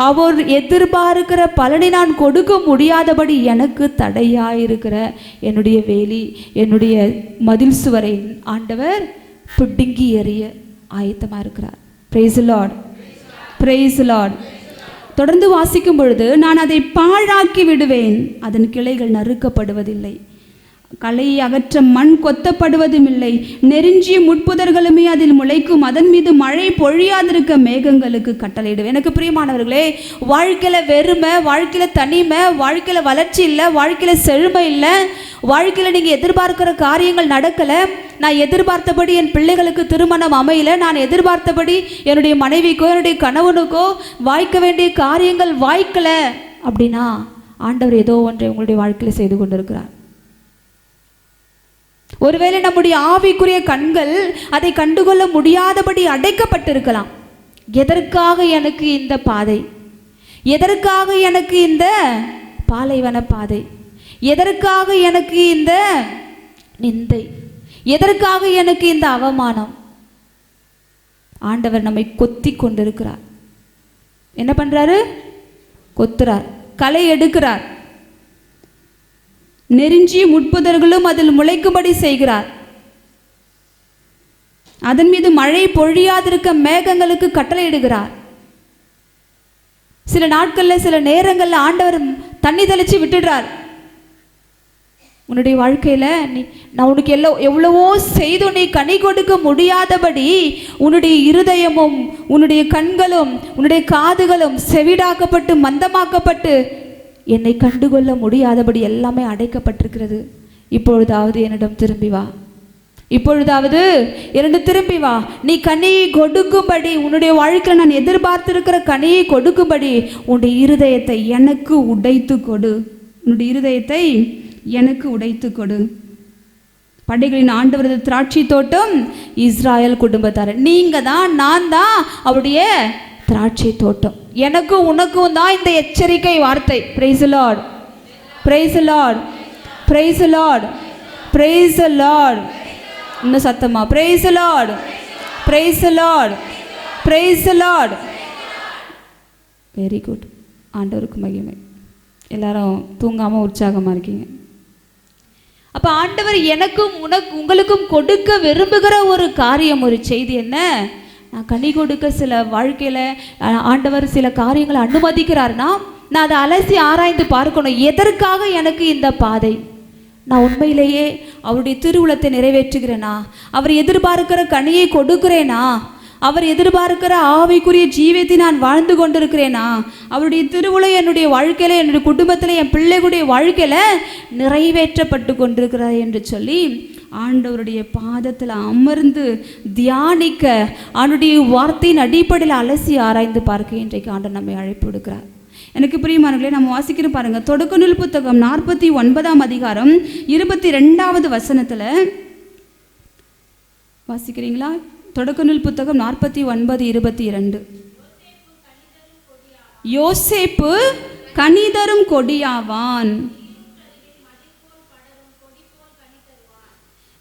[SPEAKER 1] அவர் எதிர்பார்க்கிற பலனை நான் கொடுக்க முடியாதபடி எனக்கு தடையாயிருக்கிற என்னுடைய வேலி, என்னுடைய மதில் சுவரை ஆண்டவர் பிடுங்கி எறிய ஆயத்தமாக இருக்கிறார். Price the Lord, praise the Lord. தொடர்ந்து வாசிக்கும் பொழுது, நான் அதை பாழாக்கி விடுவேன், அதன் கிளைகள் நறுக்கப்படுவதில்லை, களை அகற்ற மண் கொத்தப்படுவதும் இல்லை, நெருஞ்சிய முட்புதர்களுமே அதில் முளைக்கும், அதன் மீது மழை பொழியாதிருக்க மேகங்களுக்கு கட்டளையிடுவேன். எனக்கு பிரியமானவர்களே, வாழ்க்கையில் வெறுமை, வாழ்க்கையில் தனிமை, வாழ்க்கையில் வளர்ச்சி இல்லை, வாழ்க்கையில் செழுமை இல்லை, வாழ்க்கையில் நீங்கள் எதிர்பார்க்கிற காரியங்கள் நடக்கலை, நான் எதிர்பார்த்தபடி என் பிள்ளைகளுக்கு திருமணம் அமையல, நான் எதிர்பார்த்தபடி என்னுடைய மனைவிக்கோ என்னுடைய கணவனுக்கோ வாய்க்க வேண்டிய காரியங்கள் வாய்க்கலை அப்படின்னா ஆண்டவர் ஏதோ ஒன்றை உங்களுடைய வாழ்க்கையில் செய்து கொண்டிருக்கிறார். ஒருவேளை நம்முடைய ஆவிக்குரிய கண்கள் அதை கண்டுகொள்ள முடியாதபடி அடைக்கப்பட்டிருக்கலாம். எதற்காக எனக்கு இந்த பாதை? எதற்காக எனக்கு இந்த பாலைவன பாதை? எதற்காக எனக்கு இந்த நிந்தை? எதற்காக எனக்கு இந்த அவமானம்? ஆண்டவர் நம்மை கொத்தி கொண்டிருக்கிறார். என்ன பண்றாரு? கொத்துறார், களை எடுக்கிறார். நெருஞ்சிய முட்புதர்களும் அதில் முளைக்கும்படி செய்கிறார். அதன் மீது மழை பொழியாதிருக்க மேகங்களுக்கு கட்டளையிடுகிறார். சில நாட்களில் சில நேரங்களில் ஆண்டவர் தண்ணி தெளிச்சு விட்டுடுறார். உன்னுடைய வாழ்க்கையில் நான் உனக்கு எவ்வளவோ செய்தும் நீ கனி கொடுக்க முடியாதபடி உன்னுடைய இருதயமும் உன்னுடைய கண்களும் உன்னுடைய காதுகளும் செவிடாக்கப்பட்டு மந்தமாக்கப்பட்டு என்னை கண்டுகொள்ள முடியாதபடி எல்லாமே அடைக்கப்பட்டிருக்கிறது. இப்பொழுதாவது என்னிடம் திரும்பி வா, இப்பொழுதாவது என்னிடம் திரும்பி வா. நீ கனியை கொடுக்கும்படி, உன்னுடைய வாழ்க்கையில் நான் எதிர்பார்த்திருக்கிற கனியை கொடுக்கும்படி உன்னுடைய இருதயத்தை எனக்கு உடைத்து கொடு, உன்னுடைய இருதயத்தை எனக்கு உடைத்து கொடு. படைகளின் ஆண்டவரது திராட்சை தோட்டம் இஸ்ராயல் குடும்பத்தார். நீங்க தான், நான் தான் அவருடைய திராட்சை தோட்டம். எனக்கும் உனக்கும் தான் இந்த எச்சரிக்கை வார்த்தை. Price the Lord, praise the Lord, praise the Lord, praise the Lord. இன்னும் சத்தமா price the Lord, praise the Lord, praise the Lord. Very good. ஆண்டவருக்கு மகிமை. எல்லாரும் தூங்காமல் உற்சாகமாக இருக்கீங்க. அப்போ ஆண்டவர் எனக்கும் உங்களுக்கும் கொடுக்க விரும்புகிற ஒரு காரியம், ஒரு செய்தி என்ன? நான் கனி கொடுக்க சில வாழ்க்கையில் ஆண்டவர் சில காரியங்களை அனுமதிக்கிறாருன்னா நான் அதை அலசி ஆராய்ந்து பார்க்கணும். எதற்காக எனக்கு இந்த பாதை? நான் உண்மையிலேயே அவருடைய திருவுளத்தை நிறைவேற்றுகிறேனா? அவர் எதிர்பார்க்கிற கனியை கொடுக்கிறேனா? அவர் எதிர்பார்க்கிற ஆவிக்குரிய ஜீவியத்தை நான் வாழ்ந்து கொண்டிருக்கிறேனா? அவருடைய திருவுளம் என்னுடைய வாழ்க்கையில், என்னுடைய குடும்பத்தில், என் பிள்ளைகளுடைய வாழ்க்கையில் நிறைவேற்றப்பட்டு கொண்டிருக்கிறார் என்று சொல்லி ஆண்டவருடைய பாதத்தில் அமர்ந்து தியானிக்க, அவனுடைய வார்த்தையின் அடிப்படையில் அலசி ஆராய்ந்து பார்க்க இன்றைக்கு ஆண்டவர் நம்மை அழைப்பு விடுக்கிறார். எனக்கு பிரியமானவர்களே, நம்ம வாசிக்கிறோம் பாருங்க. தொடக்க நூல் புத்தகம் 49ஆம் அதிகாரம் 22வது வசனத்தில் வாசிக்கிறீங்களா? தொடக்க நூல் புத்தகம் 49:22. யோசேப்பு கனிதரும் கொடியாவான்,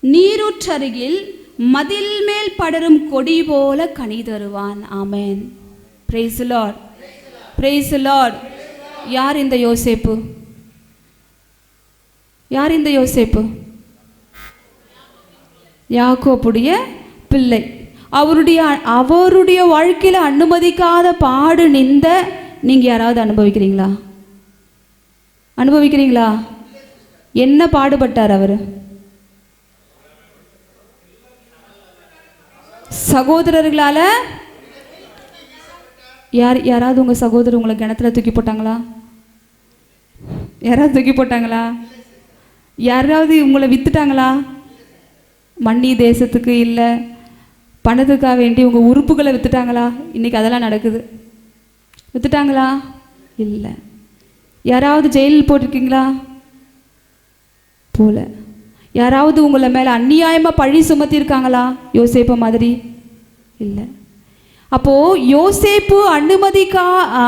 [SPEAKER 1] நீரூற்றருகில் மதில் மேல் படரும் கொடி போல கனி தருவான். ஆமென். Praise the Lord, praise the Lord. யார் இந்த யோசேப்பு? யார் இந்த யோசேப்பு? யாக்கோபுடைய பிள்ளை. அவருடைய வாழ்க்கையில் அனுமதிக்காத பாடு நிந்த நீங்க யாராவது அனுபவிக்கிறீங்களா? அனுபவிக்கிறீங்களா? என்ன பாடுபட்டார் அவர்? சகோதரர்களால யாராவது உங்க சகோதரர் உங்களை கிணத்துல தூக்கி போட்டாங்களா? யாராவது தூக்கி போட்டாங்களா? யாராவது உங்களை வித்துட்டாங்களா? மன்னி தேசத்துக்கு இல்லை பணத்துக்காக வேண்டி உங்கள் உறுப்புகளை வித்துட்டாங்களா? இன்றைக்கி அதெல்லாம் நடக்குது. வித்துட்டாங்களா? இல்லை. யாராவது ஜெயிலில் போட்டிருக்கீங்களா? போல. யாராவது உங்களை மேலே அநியாயமாக பழி சுமத்தியிருக்காங்களா? யோசேப்பு மாதிரி இல்லை. அப்போது யோசேப்பு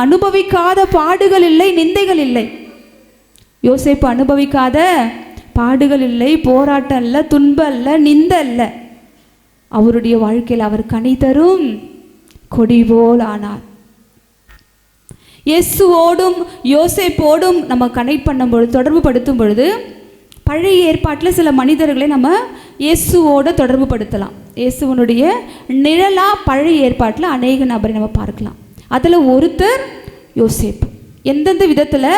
[SPEAKER 1] அனுபவிக்காத பாடுகள் இல்லை, நிந்தைகள் இல்லை. யோசேப்பு அனுபவிக்காத பாடுகள் இல்லை, போராட்டம் இல்லை, துன்பம் இல்லை, நிந்தை இல்லை. அவருடைய வாழ்க்கையில் அவர் கனி தரும் கொடி போல் ஆனார். இயேசுவோடும் யோசேப்போடும் நம்ம கனெக்ட் பண்ணும் பொழுது, தொடர்பு படுத்தும் பொழுது, பழைய ஏற்பாட்டில் சில மனிதர்களை நம்ம இயேசுவோட தொடர்பு படுத்தலாம். இயேசுவனுடைய நிழலா பழைய ஏற்பாட்டில் அநேக நபரை நம்ம பார்க்கலாம். அதில் ஒருத்தர் யோசேப்பு. எந்தெந்த விதத்தில்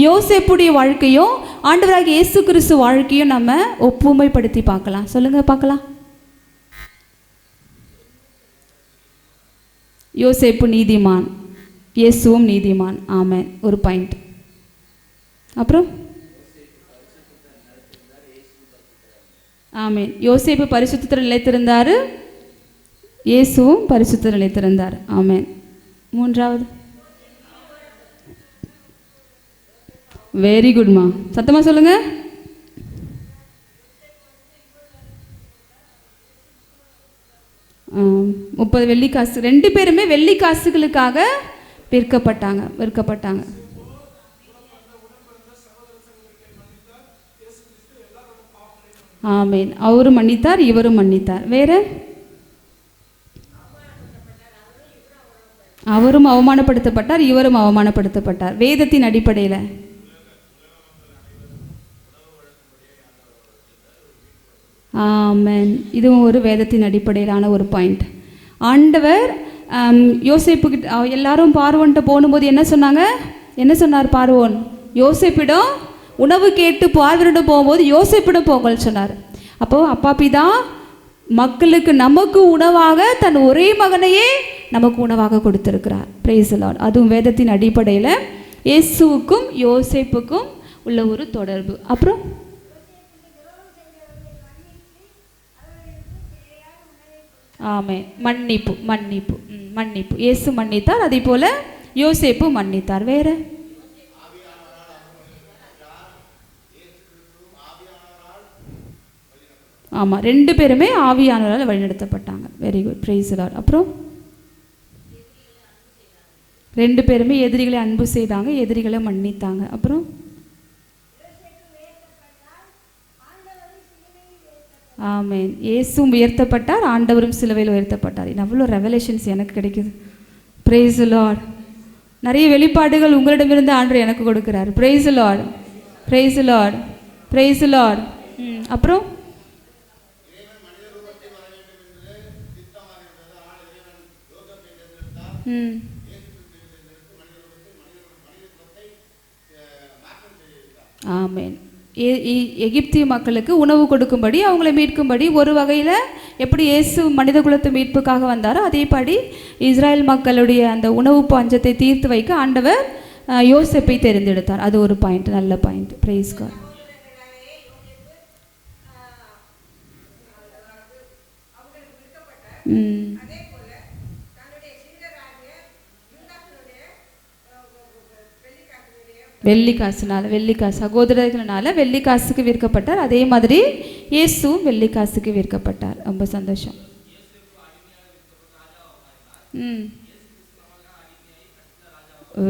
[SPEAKER 1] யோசேப்புடைய வாழ்க்கையும் ஆண்டவராகிய இயேசு கிறிஸ்து வாழ்க்கையும் நம்ம ஒப்புமைப்படுத்தி பார்க்கலாம். சொல்லுங்க பார்க்கலாம். யோசேப்பு நீதிமான், இயேசுவும் நீதிமான். ஆமென். ஒரு பாயிண்ட். அப்புறம் ஆமென். யோசேப்பு பரிசுத்தத்தில் நிலைத்திருந்தார், இயேசுவும் பரிசுத்தத்தில் நிலைத்திருந்தார். ஆமென். மூன்றாவது. வெரி குட்மா, சத்தமாக சொல்லுங்க. $30 வெள்ளிக்காசு. 2 பேருமே வெள்ளிக்காசுகளுக்காக விற்கப்பட்டாங்க. ஆமேன். அவரும் மன்னித்தார், இவரும் மன்னித்தார். வேற? அவரும் அவமானப்படுத்தப்பட்டார், இவரும் அவமானப்படுத்தப்பட்டார். வேதத்தின் அடிப்படையில் ஆமென். இதுவும் ஒரு வேதத்தின் அடிப்படையிலான ஒரு பாயிண்ட். ஆண்டவர் யோசேப்புக்கிட்ட எல்லாரும் பார்வோன்ட்ட போகும்போது என்ன சொன்னாங்க? என்ன சொன்னார் பார்வோன்? யோசேப்பிடம் உணவு கேட்டு பார்வோனிடம் போகும்போது யோசேப்பிடம் போங்கன்னு சொன்னார். அப்போது அப்பா பிதா மக்களுக்கு நமக்கு உணவாக தன் ஒரே மகனையே நமக்கு உணவாக கொடுத்திருக்கிறார். Price the Lord. அதுவும் வேதத்தின் அடிப்படையில் இயேசுவுக்கும் யோசேப்புக்கும் உள்ள ஒரு தொடர்பு. அப்புறம் ஆமே மன்னிப்பு மன்னிப்பு மன்னிப்பு. இயேசு மன்னித்தார், அதே போல யோசேப்பு மன்னித்தார். வேற ஆமாம், 2 பேருமே ஆவியானவரால் வழிநடத்தப்பட்டாங்க. Very good, praise the Lord. அப்புறம் 2 பேருமே எதிரிகளை அன்பு செய்தாங்க, எதிரிகளை மன்னித்தாங்க. அப்புறம் ஆமென். இயேசுவும் உயர்த்தப்பட்டார், ஆண்டவரும் சிலுவையில் உயர்த்தப்பட்டார். அவ்வளோ ரெவலேஷன்ஸ் எனக்கு கிடைக்குது. Price the Lord. நிறைய வெளிப்பாடுகள் உங்களிடமிருந்து ஆண்டவர் எனக்கு கொடுக்குறார். Price the Lord, praise the Lord, praise the Lord. அப்புறம் ஆமென். எகிப்திய மக்களுக்கு உணவு கொடுக்கும்படி, அவங்களை மீட்கும்படி, ஒரு வகையில் எப்படி இயேசு மனித குலத்து மீட்புக்காக வந்தாரோ அதேபடி இஸ்ராயல் மக்களுடைய அந்த உணவு பஞ்சத்தை தீர்த்து வைக்க ஆண்டவர் யோசேப்பை தெரிந்தெடுத்தார். அது ஒரு பாயிண்ட், நல்ல பாயிண்ட். Price God. வெள்ளிக்காசுனால, வெள்ளிக்காசு சகோதரர்களால் வெள்ளிக்காசுக்கு விற்கப்பட்டார். அதே மாதிரி இயேசுவும் வெள்ளிக்காசுக்கு விற்கப்பட்டார். ரொம்ப சந்தோஷம்.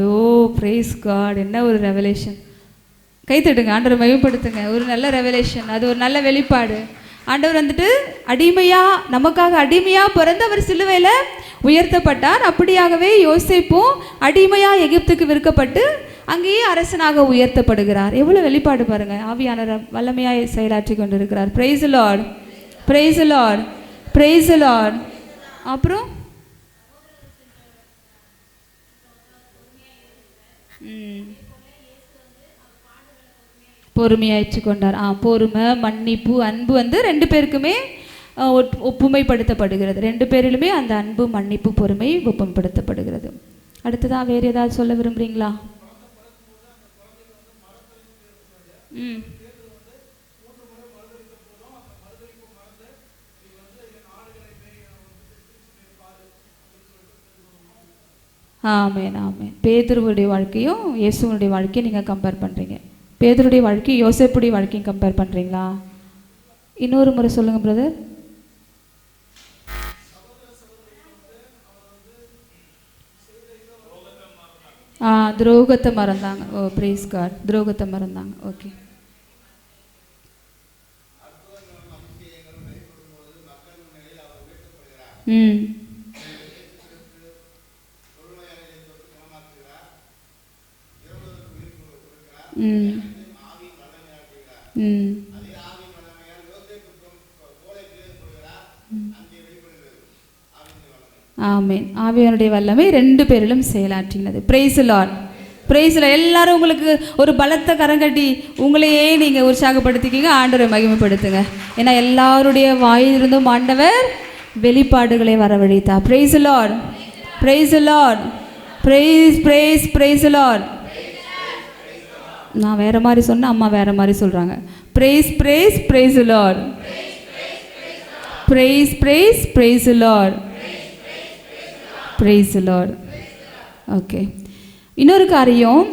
[SPEAKER 1] ஓ பிரைஸ் காட். என்ன ஒரு ரெவலேஷன். கைத்தட்டுங்க, ஆண்டவரை மகிமைப்படுத்துங்க. ஒரு நல்ல ரெவலேஷன், அது ஒரு நல்ல வெளிப்பாடு. ஆண்டவர் வந்துட்டு அடிமையாக, நமக்காக அடிமையாக பிறந்து அவர் சிலுவையில் உயர்த்தப்பட்டார். அப்படியாகவே யோசேப்பும் அடிமையாக எகிப்துக்கு விற்கப்பட்டு அங்கேயே அரசனாக உயர்த்தப்படுகிறார். எவ்வளோ வெளிப்பாடு பாருங்க. ஆவியானவர் வல்லமையாக செயலாற்றி கொண்டிருக்கிறார். Price the Lord, praise the Lord, praise the Lord. அப்புறம் பொறுமையாயிற்று கொண்டார். பொறுமை, மன்னிப்பு, அன்பு 2 பேருக்குமே ஒப்புமைப்படுத்தப்படுகிறது. 2 பேரிலுமே அந்த அன்பு, மன்னிப்பு, பொறுமை ஒப்புமைப்படுத்தப்படுகிறது. அடுத்ததான் வேறு ஏதாவது சொல்ல விரும்புகிறீங்களா? ஆமென், ஆமென். பேதுருவுடைய வாழ்க்கையும் இயேசுவனுடைய வாழ்க்கையும் நீங்கள் கம்பேர் பண்ணுறீங்க. பேதுருடைய வாழ்க்கையும் யோசேப்புடைய வாழ்க்கையும் கம்பேர் பண்ணுறீங்களா? இன்னொரு முறை சொல்லுங்கள் பிரதர். துரோகத்தை மறந்தாங்க. ஓ பிரைஸ் காட். துரோகத்தை மறந்தாங்க. ஓகே. ஆமென். ஆவியானுடைய வல்லமை 2 பேரிலும் செயலாற்றினது. Praise the Lord, praise the Lord. எல்லாரும் உங்களுக்கு ஒரு பலத்த கரங்கட்டி உங்களையே நீங்கள் உற்சாகப்படுத்திக்கிங்க, ஆண்டவரை மகிமைப்படுத்துங்க. ஏன்னா எல்லாருடைய வாயிலிருந்தும் ஆண்டவர் வெளிப்பாடுகளை வரவழைத்தார். Praise the Lord, praise the Lord, praise praise praise the Lord. நான் வேறு மாதிரி சொன்னேன், அம்மா வேறு மாதிரி சொல்கிறாங்க. Praise praise praise the Lord, praise praise praise the Lord, praise the Lord. Okay. இன்னொரு காரியம்,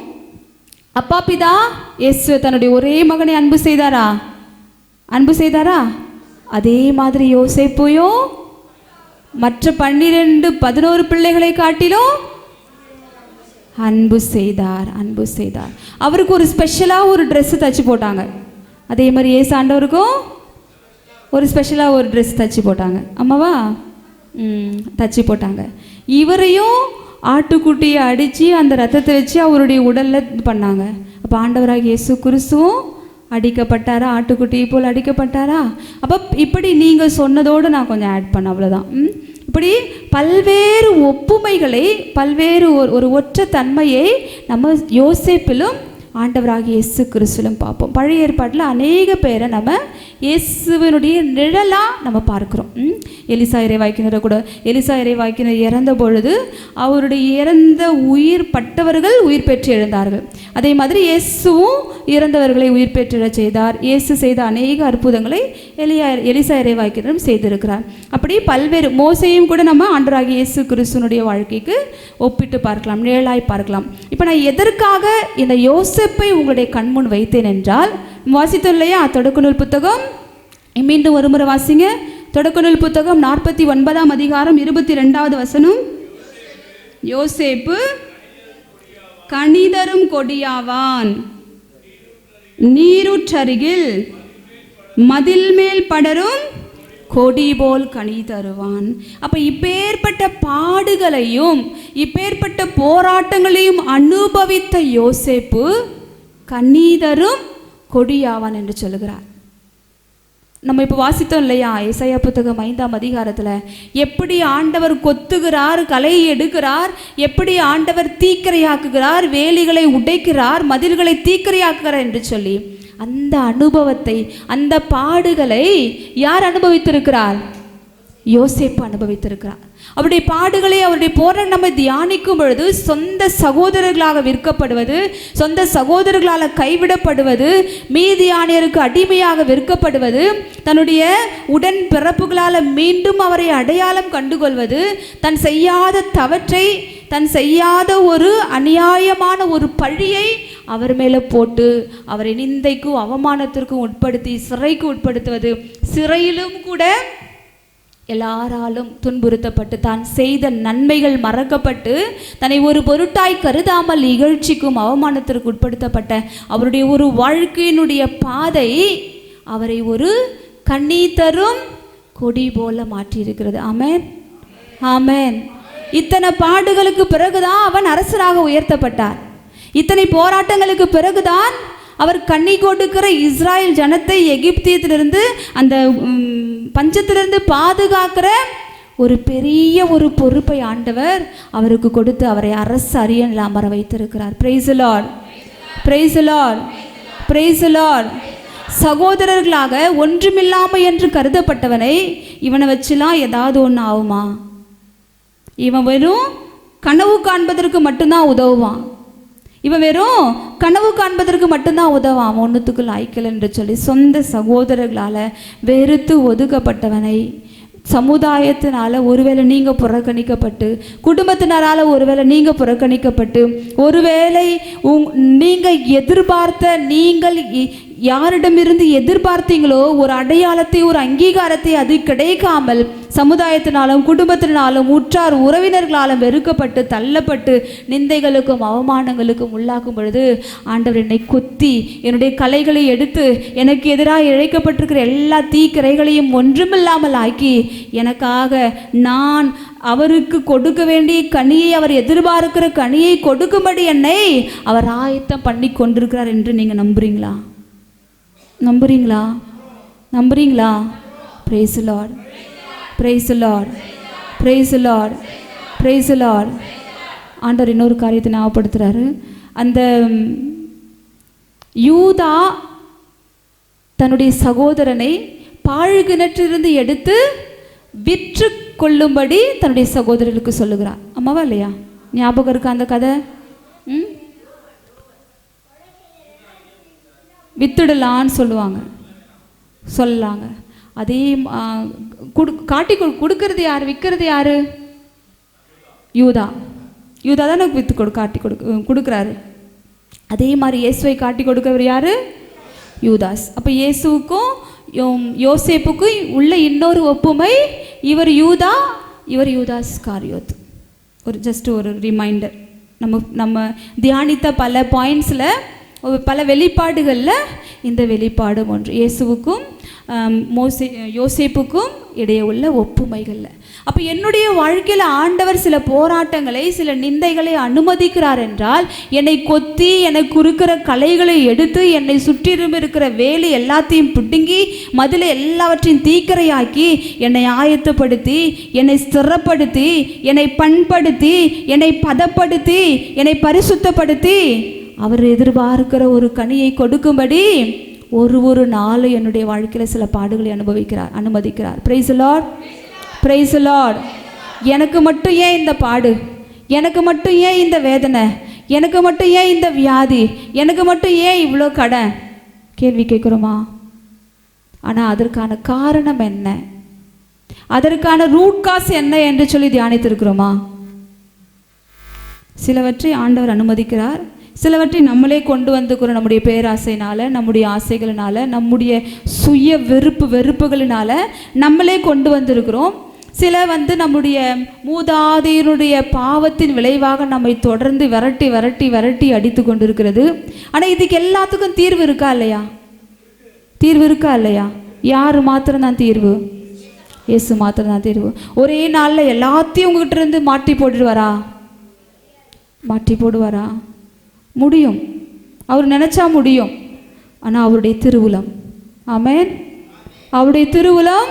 [SPEAKER 1] அப்பா பிதா இயேசு தன்னுடைய ஒரே மகனை அன்பு செய்தாரா? அன்பு செய்தாரா? அதே மாதிரி யோசேப்பையும் மற்ற 11 பிள்ளைகளை காட்டிலும் அன்பு செய்தார், அன்பு செய்தார். அவருக்கு ஒரு ஸ்பெஷலாக ஒரு ட்ரெஸ்ஸு தச்சு போட்டாங்க. அதே மாதிரி இயேசு ஆண்டவருக்கும் ஒரு ஸ்பெஷலாக ஒரு ட்ரெஸ் தச்சு போட்டாங்க. ஆமாவா? தச்சு போட்டாங்க. இவரையும் ஆட்டுக்குட்டியை அடித்து அந்த ரத்தத்தை வச்சு அவருடைய உடலில் இது பண்ணாங்க. அப்போ ஆண்டவராக இயேசு கிறிஸ்துவும் அடிக்கப்பட்டாரா? ஆட்டுக்குட்டியை போல் அடிக்கப்பட்டாரா? அப்போ இப்படி நீங்கள் சொன்னதோடு நான் கொஞ்சம் ஆட் பண்ண, அவ்வளோதான். இப்படி பல்வேறு ஒப்புமைகளை, பல்வேறு ஒரு ஒற்ற தன்மையை நம்ம யோசேப்பிலும் ஆண்டவராகிய இயேசு கிறிஸ்துவிலும் பார்ப்போம். பழைய ஏற்பாட்டில் அநேக பேரை நம்ம இயேசுவினுடைய நிழலாக நம்ம பார்க்குறோம். எலிசா இறைவாக்கினரை கூட, எலிசா இறைவாக்கினர் இறந்த பொழுது அவருடைய இறந்த உயிர் பட்டவர்கள் உயிர் பெற்று எழுந்தார்கள். அதே மாதிரி இயேசுவும் இறந்தவர்களை உயிர் பெற்ற செய்தார். இயேசு செய்த அநேக அற்புதங்களை எலிசா இறைவாக்கினரும் செய்திருக்கிறார். அப்படி பல்வேறு, மோசையும் கூட நம்ம ஆண்டவராகிய இயேசு கிறிஸ்துவனுடைய வாழ்க்கைக்கு ஒப்பிட்டு பார்க்கலாம், நிழலாய் பார்க்கலாம். இப்போ நான் எதற்காக இந்த யோசேப்பை உங்களுடைய கண்முன் வைத்தேன் என்றால், வாசித்தோம் இல்லையா தொடக்க நூல் புத்தகம், மீண்டும் ஒரு முறை வாசிங்க. தொடக்க நூல் புத்தகம் 49ஆம் அதிகாரம் 22வது வசனம். யோசேப்பு கனிதரும் கொடியாவான், நீரூற்றருகில் மதில் மேல் படரும் கொடி போல் கனி தருவான். அப்ப இப்பேற்பட்ட பாடுகளையும் இப்பேற்பட்ட போராட்டங்களையும் அனுபவித்த யோசேப்பு கனிதரும் கொடியாவான் என்று சொல்லுகிறார். நம்ம இப்போ வாசித்தோம் இல்லையா ஏசாயா புத்தகம் 5ஆம் அதிகாரத்தில், எப்படி ஆண்டவர் கொத்துகிறார், கலையை எடுக்கிறார், எப்படி ஆண்டவர் தீக்கிரையாக்குகிறார், வேலிகளை உடைக்கிறார், மதில்களை தீக்கிரையாக்குகிறார் என்று சொல்லி அந்த அனுபவத்தை, அந்த பாடுகளை யார் அனுபவித்திருக்கிறார்? யோசேப்பு அனுபவித்திருக்கிறார். அவருடைய பாடுகளை, அவருடைய போராட்டம் நம்ம தியானிக்கும் பொழுது சொந்த சகோதரர்களாக விற்கப்படுவது, சொந்த சகோதரர்களால் கைவிடப்படுவது, மீதியானியருக்கு அடிமையாக விற்கப்படுவது, தன்னுடைய உடன் பிறப்புகளால் மீண்டும் அவரை அடையாளம் கண்டுகொள்வது, தன் செய்யாத தவற்றை, தன் செய்யாத ஒரு அநியாயமான ஒரு பழியை அவர் மேலே போட்டு அவரை நிந்தைக்கும் அவமானத்திற்கும் உட்படுத்தி சிறைக்கு உட்படுத்துவது, சிறையிலும் கூட எல்லாராலும் துன்புறுத்தப்பட்டு தான் செய்த நன்மைகள் மறக்கப்பட்டு தன்னை ஒரு பொருட்டாய் கருதாமல் இகழ்ச்சிக்கும் அவமானத்திற்கு உட்படுத்தப்பட்ட அவருடைய ஒரு வாழ்க்கையினுடைய பாதை அவரை ஒரு கண்ணீர் தரும் கொடி போல மாற்றியிருக்கிறது. ஆமென், ஆமென். இத்தனை பாடுகளுக்கு பிறகுதான் அவன் அரசராக உயர்த்தப்பட்டார். இத்தனை போராட்டங்களுக்கு பிறகுதான் அவர் கண்ணி கொடுக்கிற இஸ்ராயல் ஜனத்தை எகிப்தியத்திலிருந்து, அந்த பஞ்சத்திலிருந்து பாதுகாக்கிற ஒரு பெரிய ஒரு பொறுப்பை ஆண்டவர் அவருக்கு கொடுத்து அவரை அரசு அரியணையில் அமர வைத்திருக்கிறார். Price the Lord, praise the Lord, praise the Lord. சகோதரர்களாக ஒன்றுமில்லாமல் என்று கருதப்பட்டவனை இவனை வச்சுலாம் ஏதாவது ஒன்று ஆகுமா? இவன் வெறும் கனவு காண்பதற்கு மட்டும்தான் உதவுவான், இவன் வெறும் கனவு காண்பதற்கு மட்டும்தான் உதவான், ஒன்றுத்துக்கு லாய்க்கல் என்று சொல்லி சொந்த சகோதரர்களால் வெறுத்து ஒதுக்கப்பட்டவனை, சமுதாயத்தினால் ஒருவேளை நீங்கள் புறக்கணிக்கப்பட்டு, குடும்பத்தினரால் ஒருவேளை நீங்கள் புறக்கணிக்கப்பட்டு, ஒருவேளை நீங்கள் எதிர்பார்த்த, நீங்கள் யாரிடமிருந்து எதிர்பார்த்தீங்களோ ஒரு அடையாளத்தை, ஒரு அங்கீகாரத்தை அது கிடைக்காமல் சமுதாயத்தினாலும் குடும்பத்தினாலும் உற்றார் உறவினர்களாலும் வெறுக்கப்பட்டு தள்ளப்பட்டு நிந்தைகளுக்கும் அவமானங்களுக்கும் உள்ளாக்கும் பொழுது ஆண்டவர் என்னை கொத்தி என்னுடைய கலைகளை எடுத்து எனக்கு எதிராக இழைக்கப்பட்டிருக்கிற எல்லா தீக்கிரைகளையும் ஒன்றுமில்லாமல் ஆக்கி எனக்காக நான் அவருக்கு கொடுக்க வேண்டிய கனியை, அவர் எதிர்பார்க்கிற கனியை கொடுக்கும்படி என்னை அவர் ஆயத்தம் பண்ணி கொண்டிருக்கிறார் என்று நீங்கள் நம்புறீங்களா? நம்புறீங்களா? நம்புறீங்களா? Price the Lord, praise the Lord, praise the Lord, praise the Lord. ஆண்டவர் இன்னொரு காரியத்தை ஞாபகப்படுத்துறாரு. அந்த யூதா தன்னுடைய சகோதரனை பாழ்கிணற்றிலிருந்து எடுத்து விற்று கொள்ளும்படி தன்னுடைய சகோதரர்களுக்கு சொல்லுகிறார். அம்மாவா இல்லையா? ஞாபகம் இருக்கா அந்த கதை? வித்துடலான்னு சொல்லுவாங்க, சொல்லாங்க. அதே காட்டி கொடுக்கறது யார்? விற்கிறது யார்? யூதா. யூதா தான் எனக்கு விற்று காட்டி கொடுக்குறாரு. அதே மாதிரி இயேசுவை காட்டி கொடுக்கவர் யார்? யூதாஸ். அப்போ இயேசுவுக்கும் யோசேப்புக்கும் உள்ள இன்னொரு ஒப்புமை, இவர் யூதா, இவர் யூதாஸ் காரியோத். ஒரு ஜஸ்ட் ஒரு ரிமைண்டர். நம்ம தியானித்த பல பாயிண்ட்ஸில் பல வெளிப்பாடுகளில் இந்த வெளிப்பாடும் ஒன்று. இயேசுவுக்கும் யோசேப்புக்கும் இடையே உள்ள ஒப்புமைகளில். அப்போ என்னுடைய வாழ்க்கையில் ஆண்டவர் சில போராட்டங்களை, சில நிந்தைகளை அனுமதிக்கிறார் என்றால், என்னை கொத்தி எனக்கு இருக்கிற கலைகளை எடுத்து என்னை சுற்றிலும் இருக்கிற வேலி எல்லாத்தையும் பிடுங்கி மதில எல்லாவற்றையும் தீக்கரையாக்கி என்னை ஆயத்தப்படுத்தி, என்னை ஸ்திரப்படுத்தி, என்னை பண்படுத்தி, என்னை பதப்படுத்தி, என்னை பரிசுத்தப்படுத்தி அவர் எதிர்பார்க்கிற ஒரு கனியை கொடுக்கும்படி ஒரு நாள் என்னுடைய வாழ்க்கையில் சில பாடுகளை அனுமதிக்கிறார். Praise the Lord, praise the Lord. எனக்கு மட்டும் ஏன் இந்த பாடு? எனக்கு மட்டும் ஏன் இந்த வேதனை? எனக்கு மட்டும் ஏன் இந்த வியாதி? எனக்கு மட்டும் ஏன் இவ்வளோ கடன்? கேள்வி கேட்குறோமா? ஆனால் அதற்கான காரணம் என்ன? அதற்கான ரூட் காஸ் என்ன என்று சொல்லி தியானித்திருக்கிறோமா? சிலவற்றை ஆண்டவர் அனுமதிக்கிறார், சிலவற்றை நம்மளே கொண்டு வந்துக்கிறோம். நம்முடைய பேராசையினால், நம்முடைய ஆசைகளினால், நம்முடைய சுய வெறுப்புகளினால் நம்மளே கொண்டு வந்திருக்கிறோம். சில நம்முடைய மூதாதையருடைய பாவத்தின் விளைவாக நம்மை தொடர்ந்து விரட்டி விரட்டி விரட்டி அடித்து கொண்டிருக்கிறது. ஆனால் இதுக்கு எல்லாத்துக்கும் தீர்வு இருக்கா இல்லையா? தீர்வு இருக்கா இல்லையா? யார் மாத்திரம்தான் தீர்வு? இயேசு மாத்திரம்தான் தீர்வு. ஒரே நாளில் எல்லாத்தையும் உங்ககிட்ட இருந்து மாற்றி போடுவாரா? மாற்றி போடுவாரா? முடியும். அவர் நினச்சா முடியும். ஆனால் அவருடைய திருவுளம், ஆமென், அவருடைய திருவுளம்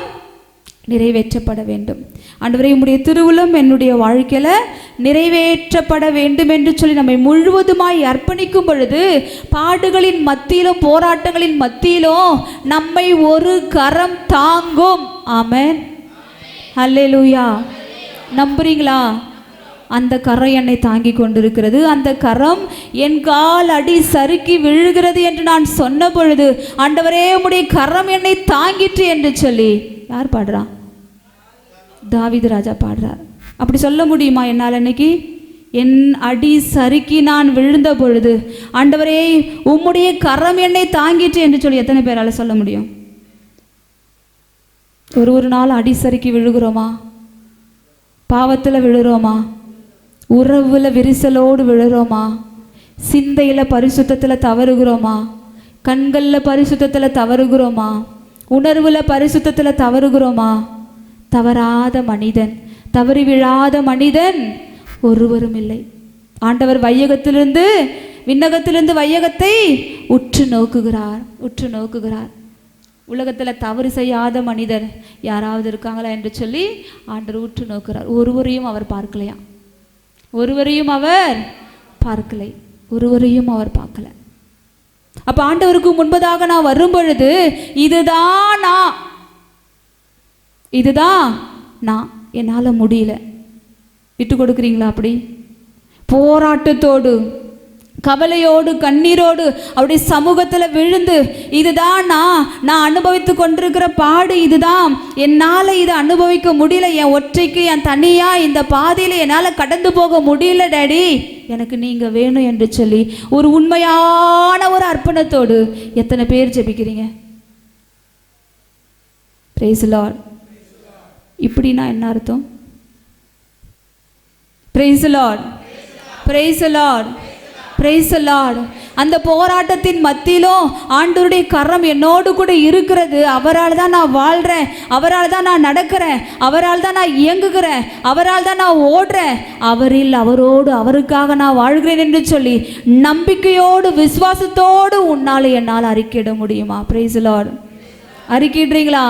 [SPEAKER 1] நிறைவேற்றப்பட வேண்டும். ஆண்டவரே, உம்முடைய திருவுளம் என்னுடைய வாழ்க்கையில் நிறைவேற்றப்பட வேண்டும் என்று சொல்லி நம்மை முழுவதுமாய் அர்ப்பணிக்கும் பொழுது, பாடுகளின் மத்தியிலும் போராட்டங்களின் மத்தியிலும் நம்மை ஒரு கரம் தாங்கும். ஆமென், அல்லேலூயா. நம்புறீங்களா? அந்த கரம் என்னை தாங்கி கொண்டிருக்கிறது. அந்த கரம் என் கால் அடி சறுக்கி விழுகிறது என்று நான் சொன்ன பொழுது, ஆண்டவரே உம்முடைய கரம் என்னை தாங்கிற்று என்று சொல்லி யார் பாடுறா? தாவீது ராஜா பாடுறார். அப்படி சொல்ல முடியுமா என்னால்? இன்னைக்கு என் அடி சறுக்கி நான் விழுந்த பொழுது, ஆண்டவரே உம்முடைய கரம் என்னை தாங்கிற்று என்று சொல்லி எத்தனை பேரால் சொல்ல முடியும்? ஒரு நாள் அடி சறுக்கி விழுகிறோமா? பாவத்தில் விழுகிறோமா? உறவில் விரிசலோடு விழுறோமா? சிந்தையில் பரிசுத்தத்தில் தவறுகிறோமா? கண்களில் பரிசுத்தத்தில் தவறுகிறோமா? உணர்வில் பரிசுத்தத்தில் தவறுகிறோமா? தவறாத மனிதன், தவறி விழாத மனிதன் ஒருவரும் இல்லை. ஆண்டவர் வையகத்திலிருந்து, விண்ணகத்திலிருந்து வையகத்தை உற்று நோக்குகிறார். உலகத்தில் தவறு செய்யாத மனிதர் யாராவது இருக்காங்களா என்று சொல்லி ஆண்டவர் உற்று நோக்குகிறார். ஒருவரையும் அவர் பார்க்கலையா? ஒருவரையும் அவர் பார்க்கல. அப்ப ஆண்டவருக்கு முன்பதாக நான் வரும் பொழுது, இதுதான் நான், என்னால முடியல. விட்டு கொடுக்குறீங்களா? அப்படி போராட்டத்தோடு, கவலையோடு, கண்ணீரோடு அவருடைய சமூகத்தில் விழுந்து, இதுதான் நான் அனுபவித்து கொண்டிருக்கிற பாடு, இதுதான், என்னால் இதை அனுபவிக்க முடியல, என் ஒற்றைக்கு, என் தனியாக இந்த பாதையில் என்னால் கடந்து போக முடியல டாடி, எனக்கு நீங்கள் வேணும் என்று சொல்லி ஒரு உண்மையான ஒரு அர்ப்பணத்தோடு எத்தனை பேர் ஜெபிக்கிறீங்க? Price the Lord. இப்படின்னா என்ன அர்த்தம்? Price the Lord, praise the Lord, praise the Lord. அந்த போராட்டத்தின் மத்தியிலும் ஆண்டவருடைய கரம் என்னோடு கூட இருக்கிறது. அவரால் தான் நான் வாழ்கிறேன், அவரால் தான் நான் நடக்கிறேன், அவரால் தான் நான் இயங்குகிறேன், அவரால் தான் நான் ஓடுறேன், அவரில், அவரோடு, அவருக்காக நான் வாழ்கிறேன் என்று சொல்லி நம்பிக்கையோடு, விசுவாசத்தோடு உன்னால் என்னால் அறிக்கையிட முடியுமா? Praise the Lord. அறிக்கையிடுறீங்களா?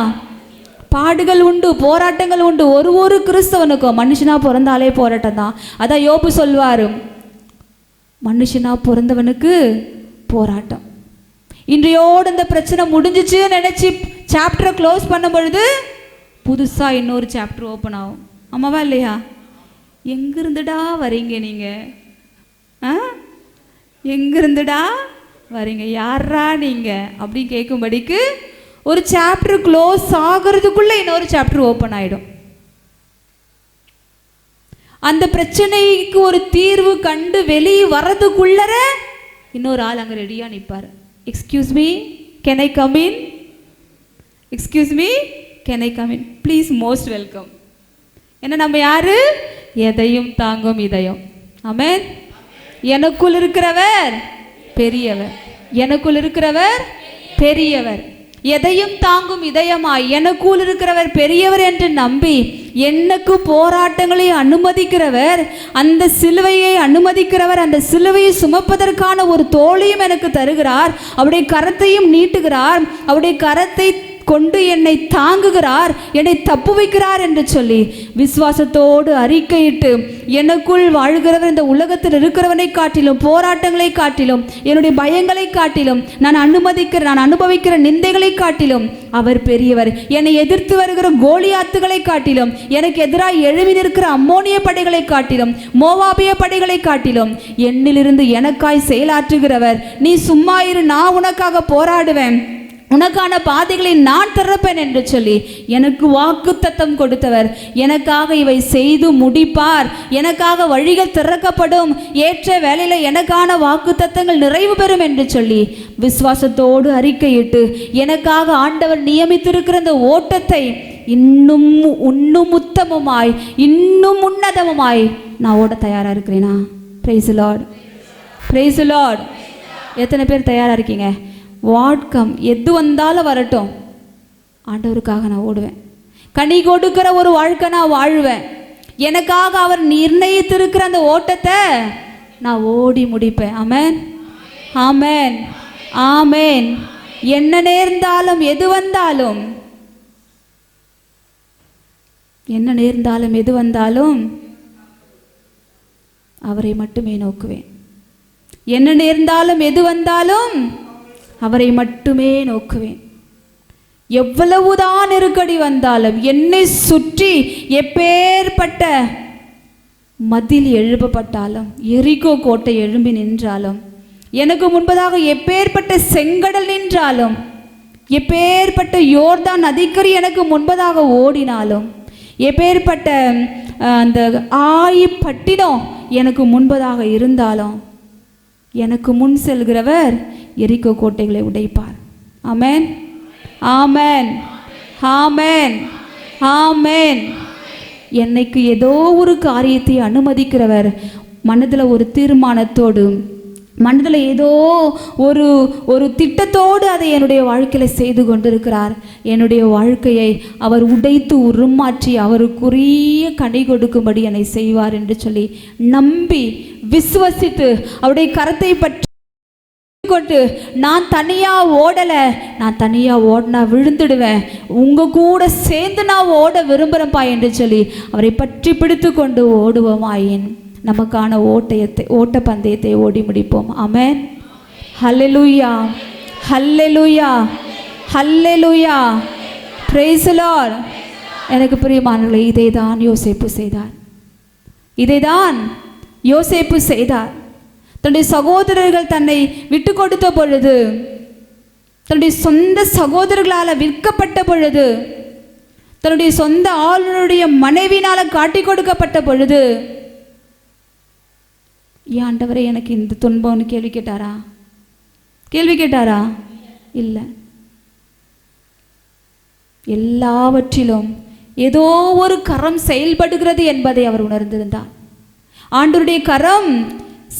[SPEAKER 1] பாடுகள் உண்டு, போராட்டங்கள் உண்டு. ஒரு கிறிஸ்தவனுக்கும் மனுஷனாக பிறந்தாலே போராட்டம் தான். அதான் யோபு சொல்வார், மனுஷனாக பிறந்தவனுக்கு போராட்டம். இன்றையோடு இந்த பிரச்சனை முடிஞ்சிச்சுன்னு நினச்சி சாப்டரை க்ளோஸ் பண்ணும் பொழுது புதுசாக இன்னொரு சாப்டர் ஓப்பன் ஆகும். ஆமாவா இல்லையா? எங்கிருந்துடா வரீங்க நீங்கள்? எங்கிருந்துடா வரீங்க? யாரா நீங்கள் அப்படின்னு கேட்கும்படிக்கு ஒரு சாப்டர் க்ளோஸ் ஆகிறதுக்குள்ளே இன்னொரு சாப்டர் ஓப்பன் ஆகிடும். அந்த பிரச்சனைக்கு ஒரு தீர்வு கண்டு வெளியே வர்றதுக்குள்ளர இன்னொரு ஆள் அங்கே ரெடியாக நிற்பார். Excuse me, can I come in? Excuse me, can I come in? Please, most welcome. ஏன்னா நம்ம யாரு? எதையும் தாங்கும் இதயம். ஆமென். எனக்குள் இருக்கிறவர் பெரியவர். எனக்குள் இருக்கிறவர் பெரியவர். எதையும் தாங்கும் இதயமாய் எனக்குள் இருக்கிறவர் பெரியவர் என்று நம்பி எனக்கு போராட்டங்களை அனுமதிக்கிறவர், அந்த சிலுவையை அனுமதிக்கிறவர், அந்த சிலுவையை சுமப்பதற்கான ஒரு தோளையும் எனக்கு தருகிறார். அவருடைய கரத்தையும் நீட்டுகிறார். அவருடைய கரத்தை கொண்டு என்னை தாங்குகிறார், என்னை தப்பு வைக்கிறார் என்று சொல்லி விசுவாசத்தோடு அறிக்கையிட்டு எனக்குள் வாழ்கிறவர் இந்த உலகத்தில் இருக்கிறவனை காட்டிலும், போராட்டங்களை காட்டிலும், என்னுடைய பயங்களை காட்டிலும், நான் அனுபவிக்கிற நிந்தைகளை காட்டிலும் அவர் பெரியவர். என்னை எதிர்த்து வருகிற கோலியாத்துகளை காட்டிலும், எனக்கு எதிராக எழுவி நிற்கிற அம்மோனிய படைகளை காட்டிலும், மோவாபிய படைகளை காட்டிலும் என்னிலிருந்து எனக்காய் செயலாற்றுகிறவர். நீ சும்மா இரு, நான் உனக்காக போராடுவேன், உனக்கான பாதைகளை நான் திறப்பேன் என்று சொல்லி எனக்கு வாக்குத்தத்தம் கொடுத்தவர். எனக்காக இவை செய்து முடிப்பார், எனக்காக வழிகள் திறக்கப்படும், ஏற்ற வேளையில் எனக்கான வாக்குத்தத்தங்கள் நிறைவு பெறும் என்று சொல்லி விசுவாசத்தோடு அறிக்கையிட்டு எனக்காக ஆண்டவர் நியமித்திருக்கிற அந்த ஓட்டத்தை இன்னும் உத்தமமாய், இன்னும் உன்னதமாய் நான் ஓட தயாராக இருக்கிறேனா? Price the Lord, praise the Lord. எத்தனை பேர் தயாராக இருக்கீங்க? வாட்கம் எது வந்தாலும் வரட்டும், ஆண்டவருக்காக நான் ஓடுவேன். கனி கொடுக்கிற ஒரு வாழ்க்கை நான் வாழ்வேன். எனக்காக அவர் நிர்ணயித்திருக்கிற அந்த ஓட்டத்தை நான் ஓடி முடிப்பேன். ஆமென், ஆமென், ஆமென். என்ன நேர்ந்தாலும், எது வந்தாலும், என்ன நேர்ந்தாலும் எது வந்தாலும் அவரை மட்டுமே நோக்குவேன். என்ன நேர்ந்தாலும் எது வந்தாலும் அவரை மட்டுமே நோக்குவேன். எவ்வளவுதான் நெருக்கடி வந்தாலும், என்னை சுற்றி எப்பேற்பட்ட மதில் எழுப்பப்பட்டாலும், எரிகோ கோட்டை எழும்பி நின்றாலும், எனக்கு முன்பதாக எப்பேற்பட்ட செங்கடல் நின்றாலும், எப்பேற்பட்ட யோர்தான் நதிக்கரை எனக்கு முன்பதாக ஓடினாலும், எப்பேற்பட்ட அந்த ஆயிப்பட்டினம் எனக்கு முன்பதாக இருந்தாலும், எனக்கு முன் செல்கிறவர் எரிகோ கோட்டைகளை உடைப்பார். ஆமென், ஆமென், ஆமென், ஆமென். என்னைக்கு ஏதோ ஒரு காரியத்தை அனுமதிக்கிறவர் மனதில் ஒரு தீர்மானத்தோடு, மனதில் ஏதோ ஒரு திட்டத்தோடு அதை என்னுடைய வாழ்க்கையில் செய்து கொண்டிருக்கிறார். என்னுடைய வாழ்க்கையை அவர் உடைத்து உருமாற்றி அவருக்குரிய கனி கொடுக்கும்படி என்னை செய்வார் என்று சொல்லி நம்பி விசுவசித்து அவருடைய கரத்தை பற்றி கொண்டு, நான் தனியா ஓடல, நான் தனியா ஓடினா விழுந்துடுவேன், உங்க கூட சேர்ந்து நான் ஓட விரும்புகிறேன்ப்பா என்று சொல்லி அவரை பற்றி பிடித்து கொண்டு ஓடுவோமாயின் நமக்கான ஓட்ட பந்தயத்தை ஓடி முடிப்போம். ஆமென், ஹல்லேலூயா, ஹல்லேலூயா, ஹல்லேலூயா, பிரைஸ் தி லார்ட். எனக்கு பிரியமானவர்களே, இதை தான் யோசேப்பு செய்தார். இதை தான் யோசேப்பு செய்தார். தன்னுடைய சகோதரர்கள் தன்னை விட்டு கொடுத்த பொழுது, தன்னுடைய சொந்த சகோதரர்களால் விற்கப்பட்ட பொழுது, தன்னுடைய சொந்த ஆளுநருடைய மனைவினால் காட்டி கொடுக்கப்பட்ட பொழுது, ஆண்டவரே எனக்கு இந்த துன்பம்னு கேள்வி கேட்டாரா? கேள்வி கேட்டாரா? இல்லை. எல்லாவற்றிலும் ஏதோ ஒரு கரம் செயல்படுகிறது என்பதை அவர் உணர்ந்திருந்தார். ஆண்டவருடைய கரம்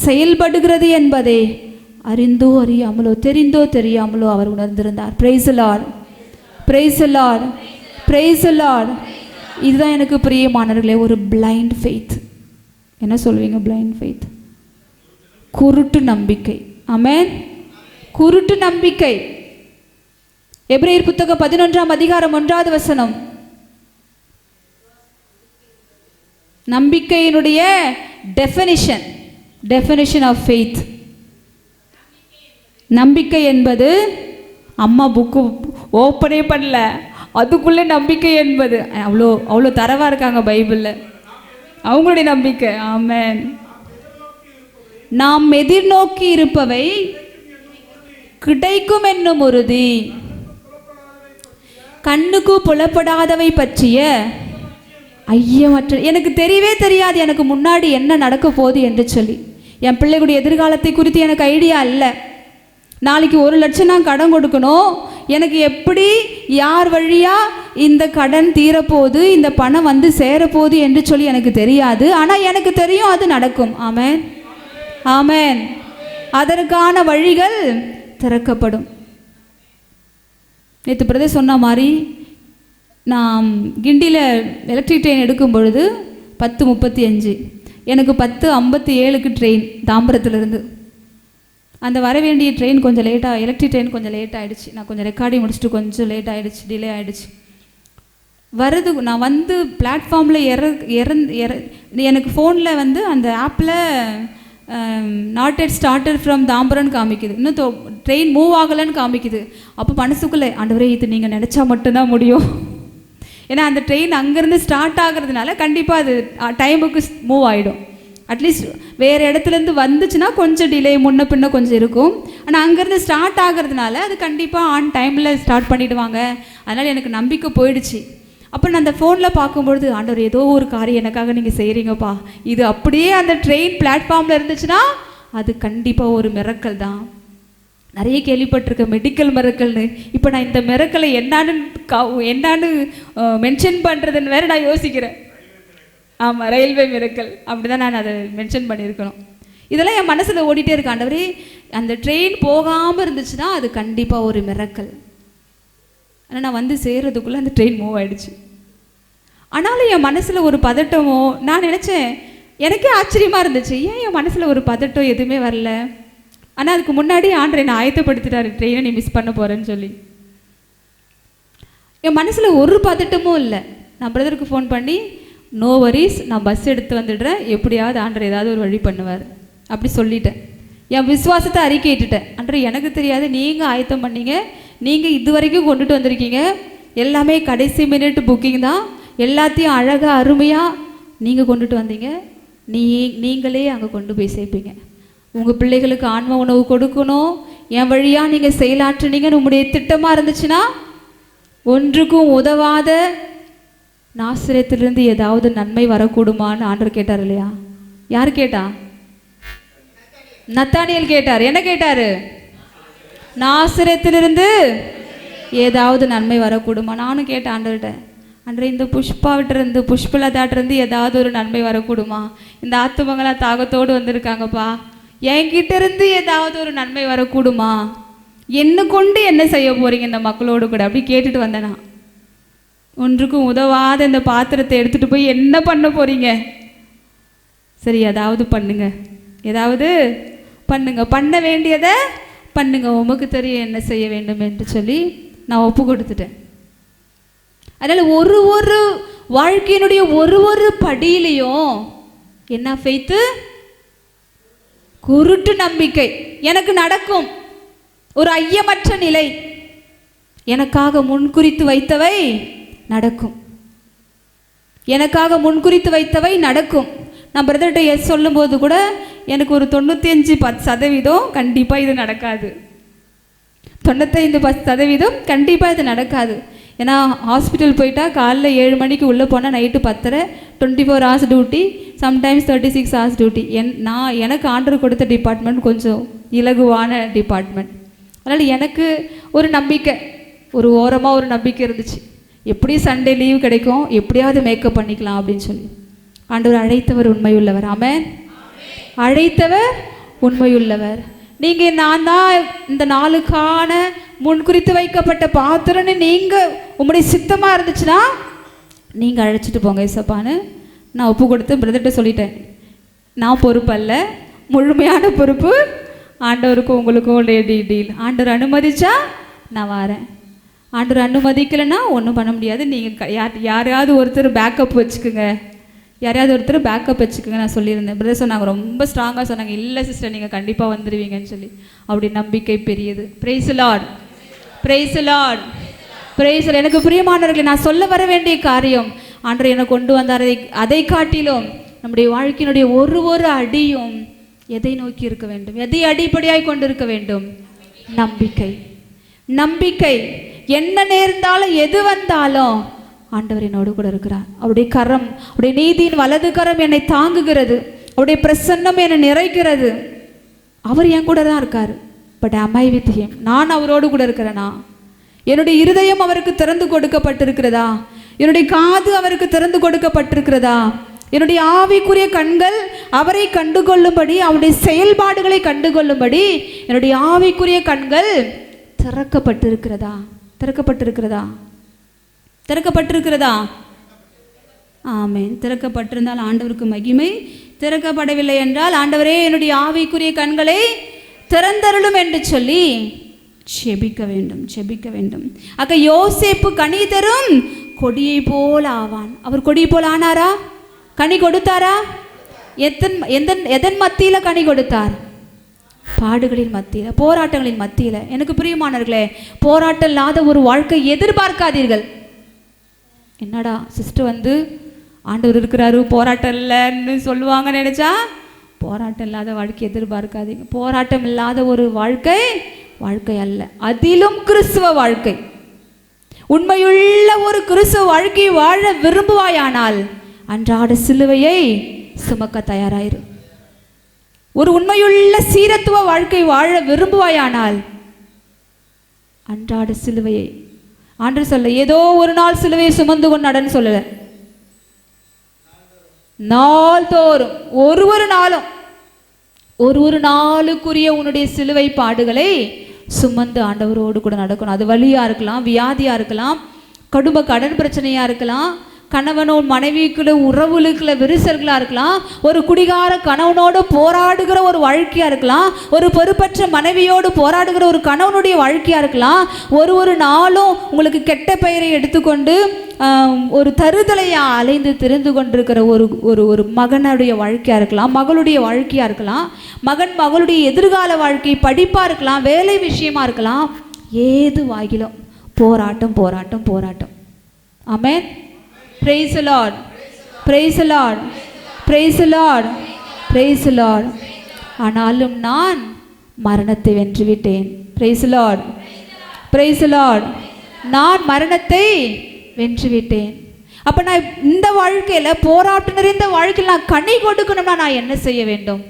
[SPEAKER 1] செயல்படுகிறது என்பதை அறிந்தோ அறியாமலோ, தெரிந்தோ தெரியாமலோ அவர் உணர்ந்திருந்தார். Praise the Lord, praise the Lord, praise the Lord. இதுதான் எனக்கு பிரியமானவர்களே ஒரு பிளைண்ட் ஃபெய்த். என்ன சொல்வீங்க? பிளைண்ட் ஃபெய்த், குருட்டு நம்பிக்கை. ஆமென், குருட்டு நம்பிக்கை. எபிரேயர் புத்தகம் 11ஆம் அதிகாரம் 1வது வசனம். நம்பிக்கையினுடைய டெஃபினிஷன் ஆஃப் ஃபெய்த். நம்பிக்கை என்பது, அம்மா புக்கு ஓப்பனே பண்ணல, அதுக்குள்ளே நம்பிக்கை என்பது அவ்வளோ தரவாக இருக்காங்க பைபிளில், அவங்களுடைய நம்பிக்கை. ஆமென். நாம் எதிர்நோக்கி இருப்பவை கிடைக்கும் என்னும் உறுதி, கண்ணுக்கு புலப்படாதவை பற்றிய ஐயமற்ற, எனக்கு தெரியவே தெரியாது எனக்கு முன்னாடி என்ன நடக்க போகுது என்று சொல்லி. என் பிள்ளைகளுடைய எதிர்காலத்தை குறித்து எனக்கு ஐடியா இல்லை. நாளைக்கு 1 லட்சம் நான் கடன் கொடுக்கணும், எனக்கு எப்படி யார் வழியாக இந்த கடன் தீரப்போகுது, இந்த பணம் வந்து சேரப்போகுது என்று சொல்லி எனக்கு தெரியாது. ஆனால் எனக்கு தெரியும் அது நடக்கும். ஆமென், ஆமென். அதற்கான வழிகள் திறக்கப்படும். நேற்று பிரதர் சொன்ன மாதிரி நான் கிண்டியில் எலக்ட்ரிக் ட்ரெயின் எடுக்கும் பொழுது 10:35, எனக்கு 10:57க்கு ட்ரெயின் தாம்பரத்துலேருந்து. அந்த வர வேண்டிய ட்ரெயின் கொஞ்சம் லேட்டாக, எலக்ட்ரிக் ட்ரெயின் கொஞ்சம் லேட் ஆகிடுச்சு. நான் கொஞ்சம் ரெக்கார்டிங் முடிச்சுட்டு கொஞ்சம் லேட் ஆகிடுச்சு, டிலே ஆகிடுச்சு. நான் வந்து பிளாட்ஃபார்மில் எனக்கு ஃபோனில் வந்து அந்த ஆப்பில் நாட் எட் ஸ்டார்டட் ஃப்ரம் தாம்பரம்னு காமிக்குது, இன்னும் ட்ரெயின் மூவ் ஆகலைன்னு காமிக்குது. அப்போ மனசுக்குள்ளே, ஆண்டவரே இது நீங்கள் நினச்சா மட்டும்தான் முடியும். ஏன்னா அந்த ட்ரெயின் அங்கேருந்து ஸ்டார்ட் ஆகிறதுனால கண்டிப்பாக அது டைமுக்கு மூவ் ஆகிடும். அட்லீஸ்ட் வேறு இடத்துலேருந்து வந்துச்சுன்னா கொஞ்சம் டிலே முன்ன பின்ன கொஞ்சம் இருக்கும். ஆனால் அங்கேருந்து ஸ்டார்ட் ஆகிறதுனால அது கண்டிப்பாக ஆன் டைமில் ஸ்டார்ட் பண்ணிவிடுவாங்க. அதனால் எனக்கு நம்பிக்கை போயிடுச்சு. அப்போ நான் அந்த ஃபோனில் பார்க்கும்பொழுது, ஆண்டவர் ஏதோ ஒரு காரியம் எனக்காக நீங்கள் செய்கிறீங்கப்பா, இது அப்படியே அந்த ட்ரெயின் பிளாட்ஃபார்மில் இருந்துச்சுன்னா அது கண்டிப்பாக ஒரு மிரக்கல் தான். நிறைய கேள்விப்பட்டிருக்கேன் மெடிக்கல் மிரக்கல்னு. இப்போ நான் இந்த மிரக்கலை என்னான்னு மென்ஷன் பண்ணுறதுன்னு வேறு நான் யோசிக்கிறேன். ஆமாம், ரயில்வே மிரக்கல் அப்படி தான் நான் அதை மென்ஷன் பண்ணியிருக்கணும். இதெல்லாம் என் மனசில் ஓடிட்டே இருக்கு. ஆண்டவரே அந்த ட்ரெயின் போகாமல் இருந்துச்சுன்னா அது கண்டிப்பாக ஒரு மிரக்கல். ஆனால் நான் வந்து சேர்றதுக்குள்ளே அந்த ட்ரெயின் மூவ் ஆகிடுச்சு. ஆனாலும் என் மனசில் ஒரு பதட்டமோ, நான் நினச்சேன், எனக்கே ஆச்சரியமாக இருந்துச்சு, ஏன் என் மனசில் ஒரு பதட்டம் எதுவுமே வரல. ஆனால் அதுக்கு முன்னாடி ஆண்டவரே என்னை ஆயத்தப்படுத்திட்டாரு, ட்ரெயினை நீ மிஸ் பண்ண போகிறேன்னு சொல்லி. என் மனசில் ஒரு பதட்டமும் இல்லை. நான் பிரதருக்கு ஃபோன் பண்ணி, நோ வரிஸ், நான் பஸ் எடுத்து வந்துடுறேன், எப்படியாவது ஆண்டவர் ஏதாவது ஒரு வழி பண்ணுவார் அப்படி சொல்லிட்டேன். என் விசுவாசத்தை அறிக்கையிட்டுட்டேன். ஆண்டவரே எனக்கு தெரியாது, நீங்கள் ஆயத்தம் பண்ணீங்க, நீங்கள் இது வரைக்கும் கொண்டுட்டு வந்திருக்கீங்க, எல்லாமே கடைசி மினிட் புக்கிங் தான், எல்லாத்தையும் அழகாக அருமையாக நீங்கள் கொண்டுட்டு வந்தீங்க, நீங்களே அங்கே கொண்டு போய் சேர்ப்பீங்க. உங்கள் பிள்ளைகளுக்கு ஆன்ம உணவு கொடுக்கணும், என் வழியாக நீங்கள் செயலாற்றுனீங்கன்னு உங்களுடைய திட்டமாக இருந்துச்சுன்னா ஒன்றுக்கும் உதவாத நாசரேத்திலிருந்து ஏதாவது நன்மை வரக்கூடுமான்னு ஆண்டவர் கேட்டார் இல்லையா? யார் கேட்டா? நத்தானியேல் கேட்டார். என்ன கேட்டார்? நாசரேத்திலிருந்து ஏதாவது நன்மை வரக்கூடுமா? நானும் கேட்டேன் ஆண்டவர்கிட்ட, ஆண்டவரே இந்த புஷ்பாவிட்டிருந்து புஷ்பலதாட்டிருந்து ஏதாவது ஒரு நன்மை வரக்கூடுமா? இந்த ஆத்துமங்களா தாகத்தோடு வந்திருக்காங்கப்பா, என்கிட்ட இருந்து ஏதாவது ஒரு நன்மை வரக்கூடுமா? என்ன கொண்டு என்ன செய்ய போறீங்க இந்த மக்களோடு கூட அப்படி கேட்டுட்டு வந்தேனா. ஒன்றுக்கும் உதவாத இந்த பாத்திரத்தை எடுத்துகிட்டு போய் என்ன பண்ண போறீங்க? சரி, ஏதாவது பண்ணுங்க, ஏதாவது பண்ணுங்க, பண்ண வேண்டியதை பண்ணுங்க, உமக்கு தெரியும் என்ன செய்ய வேண்டும் என்று சொல்லி நான் ஒப்பு கொடுத்துட்டேன். அதனால் ஒரு வாழ்க்கையினுடைய ஒரு படியிலையும் என்ன ஃபெய்த்து, குருட்டு நம்பிக்கை. எனக்கு நடக்கும், ஒரு ஐயமற்ற நிலை, எனக்காக முன்குறித்து வைத்தவை நடக்கும், எனக்காக முன்குறித்து வைத்தவை நடக்கும். நான் பிரதர்கிட்ட எஸ் சொல்லும்போது கூட எனக்கு ஒரு 95% கண்டிப்பாக இது நடக்காது, 95% கண்டிப்பாக இது நடக்காது. ஏன்னா ஹாஸ்பிட்டல் போயிட்டா காலைல 7 மணிக்கு உள்ளே போனால் night 10:30, 24 hours duty, sometimes 36 hours duty. எனக்கு ஆர்டர் கொடுத்த டிபார்ட்மெண்ட் கொஞ்சம் இலகுவான டிபார்ட்மெண்ட். அதனால் எனக்கு ஒரு நம்பிக்கை, ஒரு ஓரமாக ஒரு நம்பிக்கை இருந்துச்சு, எப்படி சண்டே லீவ் கிடைக்கும், எப்படியாவது மேக்கப் பண்ணிக்கலாம் அப்படின்னு சொல்லி. ஆண்டவர் அழைத்தவர் உண்மையுள்ளவர். ஆமென். அழைத்தவர் உண்மையுள்ளவர். நீங்கள் நான் தான் இந்த நாளுக்கான முன்குறித்து வைக்கப்பட்ட பாத்திரன்னு நீங்கள் உங்களுடைய சித்தமாக இருந்துச்சுன்னா நீங்கள் அழைச்சிட்டு போங்க ஏசப்பான்னு நான் ஒப்பு கொடுத்து பிரதர்கிட்ட சொல்லிட்டேன். நான் பொறுப்பு அல்ல, முழுமையான பொறுப்பு ஆண்டவருக்கும் உங்களுக்கும் உடைய டீல். ஆண்டவர் அனுமதிச்சா நான் வரேன், ஆண்டவர் அனுமதிக்கலைன்னா ஒன்றும் பண்ண முடியாது. நீங்கள் யாரையாவது ஒருத்தர் பேக்கப் வச்சுக்கோங்க, யாரையாவது ஒருத்தர் பேக்கப் வச்சுக்கோங்க நான் சொல்லியிருந்தேன். பிரதர் சொன்னாங்க, ரொம்ப ஸ்ட்ராங்காக சொன்னாங்க, இல்லை சிஸ்டர் நீங்கள் கண்டிப்பாக வந்துடுவீங்கன்னு சொல்லி. அப்படி நம்பிக்கை பெரியது. Praise Lord, praise Lord, praise. எனக்கு பிரியமானவர்களே, நான் சொல்ல வர வேண்டிய காரியம், ஆண்டவர் என்னை கொண்டு வந்தார். அதை காட்டிலும் நம்முடைய வாழ்க்கையினுடைய ஒரு அடியும் எதை நோக்கி இருக்க வேண்டும், எதை அடிப்படையாய் கொண்டு இருக்க வேண்டும்? நம்பிக்கை. நம்பிக்கை. என்ன நேர்ந்தாலும் எது வந்தாலும் ஆண்டவர் என்னோடு கூட இருக்கிறார். அவருடைய கரம், அவருடைய நீதியின் வலது கரம் என்னை தாங்குகிறது, அவருடைய பிரசன்னம் என்னை நிறைக்கிறது. அவர் என் கூட தான் இருக்கார். But am I with him? நான் அவரோடு கூட இருக்கிறேனா? என்னுடைய இருதயம் அவருக்கு திறந்து கொடுக்கப்பட்டிருக்கிறதா? என்னுடைய காது அவருக்கு திறந்து கொடுக்கப்பட்டிருக்கிறதா?
[SPEAKER 2] என்னுடைய ஆவிக்குரிய கண்கள் அவரை கண்டுகொள்ளும்படி, அவருடைய செயல்பாடுகளை கண்டுகொள்ளும்படி என்னுடைய ஆவிக்குரிய கண்கள் திறக்கப்பட்டிருக்கிறதா? திறக்கப்பட்டிருக்கிறதா? திறக்கப்பட்டிருக்கிறதா? ஆமென். திறக்கப்பட்டிருந்தால் ஆண்டவருக்கு மகிமை. திறக்கப்படவில்லை என்றால், ஆண்டவரே என்னுடைய ஆவிக்குரிய கண்களை திறந்தருளும் என்று சொல்லி செபிக்க வேண்டும், செபிக்க வேண்டும். அக்க யோசேப்பு கனி தரும் கொடியை போல் ஆவான். அவர் கொடியை போல் ஆனாரா? கனி கொடுத்தாரா? எதன் மத்தியில் கனி கொடுத்தார்? பாடுகளின் மத்தியில், போராட்டங்களின் மத்தியில். எனக்கு பிரியமானவர்களே, போராட்டம் இல்லாத ஒரு வாழ்க்கை எதிர்பார்க்காதீர்கள். என்னடா சிஸ்டர் வந்து ஆண்டவர் இருக்கிறாரு, போராட்டம் இல்லைன்னு சொல்லுவாங்க நினைச்சா, போராட்டம் இல்லாத வாழ்க்கை எதிர்பார்க்காதீங்க. போராட்டம் இல்லாத ஒரு வாழ்க்கை வாழ்க்கை அல்ல, அதிலும் கிறிஸ்துவ வாழ்க்கை. உண்மையுள்ள ஒரு கிறிஸ்துவ வாழ்க்கையை வாழ விரும்புவாயானால் அன்றாட சிலுவையை சுமக்க தயாராயிரு. ஒரு உண்மையுள்ள சீரத்துவ வாழ்க்கை வாழ விரும்புவாயானால் அன்றாட சிலுவையை, ஆண்டவர் சொல்ல ஏதோ ஒரு நாள் சிலுவையை சுமந்து கொண்டு நடன்னு சொல்லல, நாள்தோறும் ஒரு நாளுக்குரிய உன்னுடைய சிலுவை பாடுகளை சுமந்து ஆண்டவரோடு கூட நடக்கணும். அது வலியா இருக்கலாம், வியாதியா இருக்கலாம், குடும்ப கடன் பிரச்சனையா இருக்கலாம், கணவனோட மனைவிக்குள்ள உறவுகளுக்குள்ள விரிசல்களாக இருக்கலாம், ஒரு குடிகார கணவனோடு போராடுகிற ஒரு வாழ்க்கையாக இருக்கலாம், ஒரு பொறுப்பற்ற மனைவியோடு போராடுகிற ஒரு கணவனுடைய வாழ்க்கையாக இருக்கலாம். ஒரு நாளும் உங்களுக்கு கெட்ட பெயரை எடுத்துக்கொண்டு ஒரு தருதலையாக அலைந்து திரிந்து கொண்டிருக்கிற ஒரு மகனுடைய வாழ்க்கையாக இருக்கலாம், மகளுடைய வாழ்க்கையாக இருக்கலாம், மகளுடைய எதிர்கால வாழ்க்கை படிப்பாக இருக்கலாம், வேலை விஷயமா இருக்கலாம். ஏது வாகிலும் போராட்டம் போராட்டம் போராட்டம். ஆமென். Praise the Lord. Praise the Lord. Praise the Lord. Praise the Lord. ஆனாலும் நான் மரணத்தை வென்றுவிட்டேன். Praise the Lord. Praise the Lord. நான் மரணத்தை வென்றுவிட்டேன். அப்ப நான் இந்த வாழ்க்கையில, போராட்டம் நிறைந்த வாழ்க்கையில் நான் கனி கொடுக்கணும்னா நான் என்ன செய்ய வேண்டும்?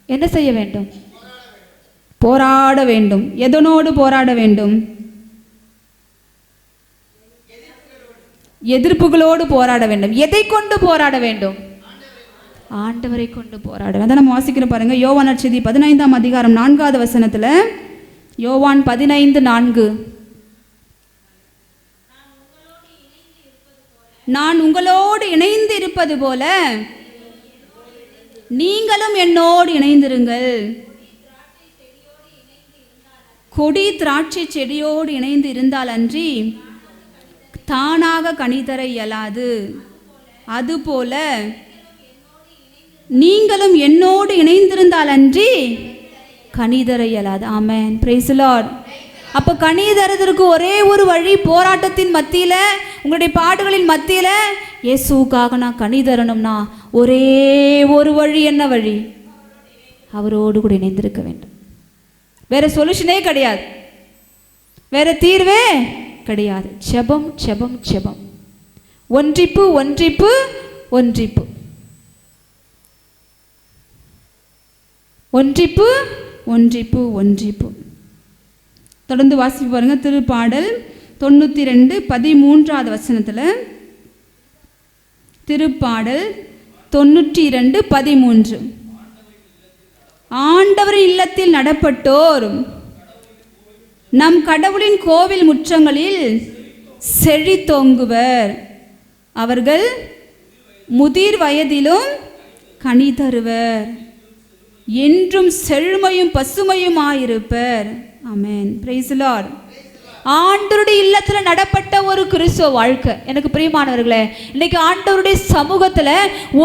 [SPEAKER 2] என்ன செய்ய வேண்டும்? போராட வேண்டும். எதனோடு போராட வேண்டும்? எதிர்ப்புகளோடு போராட வேண்டும். எதை கொண்டு போராட வேண்டும்? ஆண்டவரை கொண்டு போராட வேண்டும். அதான் நம்ம வாசிக்கிறோம் பாருங்க, யோவான் நற்செய்தி 15ஆம் அதிகாரம் 4வது வசனத்துல, யோவான் 15:4, நான் உங்களோடு இணைந்து இருப்பது போல நீங்களும் என்னோடு இணைந்திருங்கள். கொடி திராட்சை செடியோடு இணைந்து இருந்தால் அன்றி தானாக கனிதர இயலாது, அதுபோல நீங்களும் என்னோடு இணைந்திருந்தால் அன்றி கனிதர இயலாது. ஆமென். Praise the Lord. அப்போ கனி தரதற்கு ஒரே ஒரு வழி, போராட்டத்தின் மத்தியில், உங்களுடைய பாடுகளின் மத்தியில் இயேசுவுக்காக நான் கனி தரணும்னா ஒரே ஒரு வழி. என்ன வழி? அவரோடு கூட இணைந்திருக்க வேண்டும். வேற சொல்யூஷனே கிடையாது, வேற தீர்வே கிடையாது. ஜெபம் ஜெபம் ஜெபம், ஒன்றிப்பு ஒன்றிப்பு ஒன்றிப்பு, ஒன்றிப்பு ஒன்றிப்பு ஒன்றிப்பு. தொடர்ந்து வாசிப்பு பாருங்க, திருப்பாடல் 92:13வது வசனத்துல, திருப்பாடல் 92:13, ஆண்டவரின் இல்லத்தில் நடப்பட்டோர் நம் கடவுளின் கோவில் முற்றங்களில் செழித்தோங்குவர், அவர்கள் முதிர் வயதிலும் கனி தருவர், என்றும் செழுமையும் பசுமையுமாயிருப்பர். ஆமென். Praise the Lord. ஆண்டவருடைய இல்லத்துல நடப்பட்ட ஒரு கிறிஸ்துவ வாழ்க்கை. எனக்கு பிரியமானவர்களே, இன்னைக்கு ஆண்டவருடைய சமூகத்துல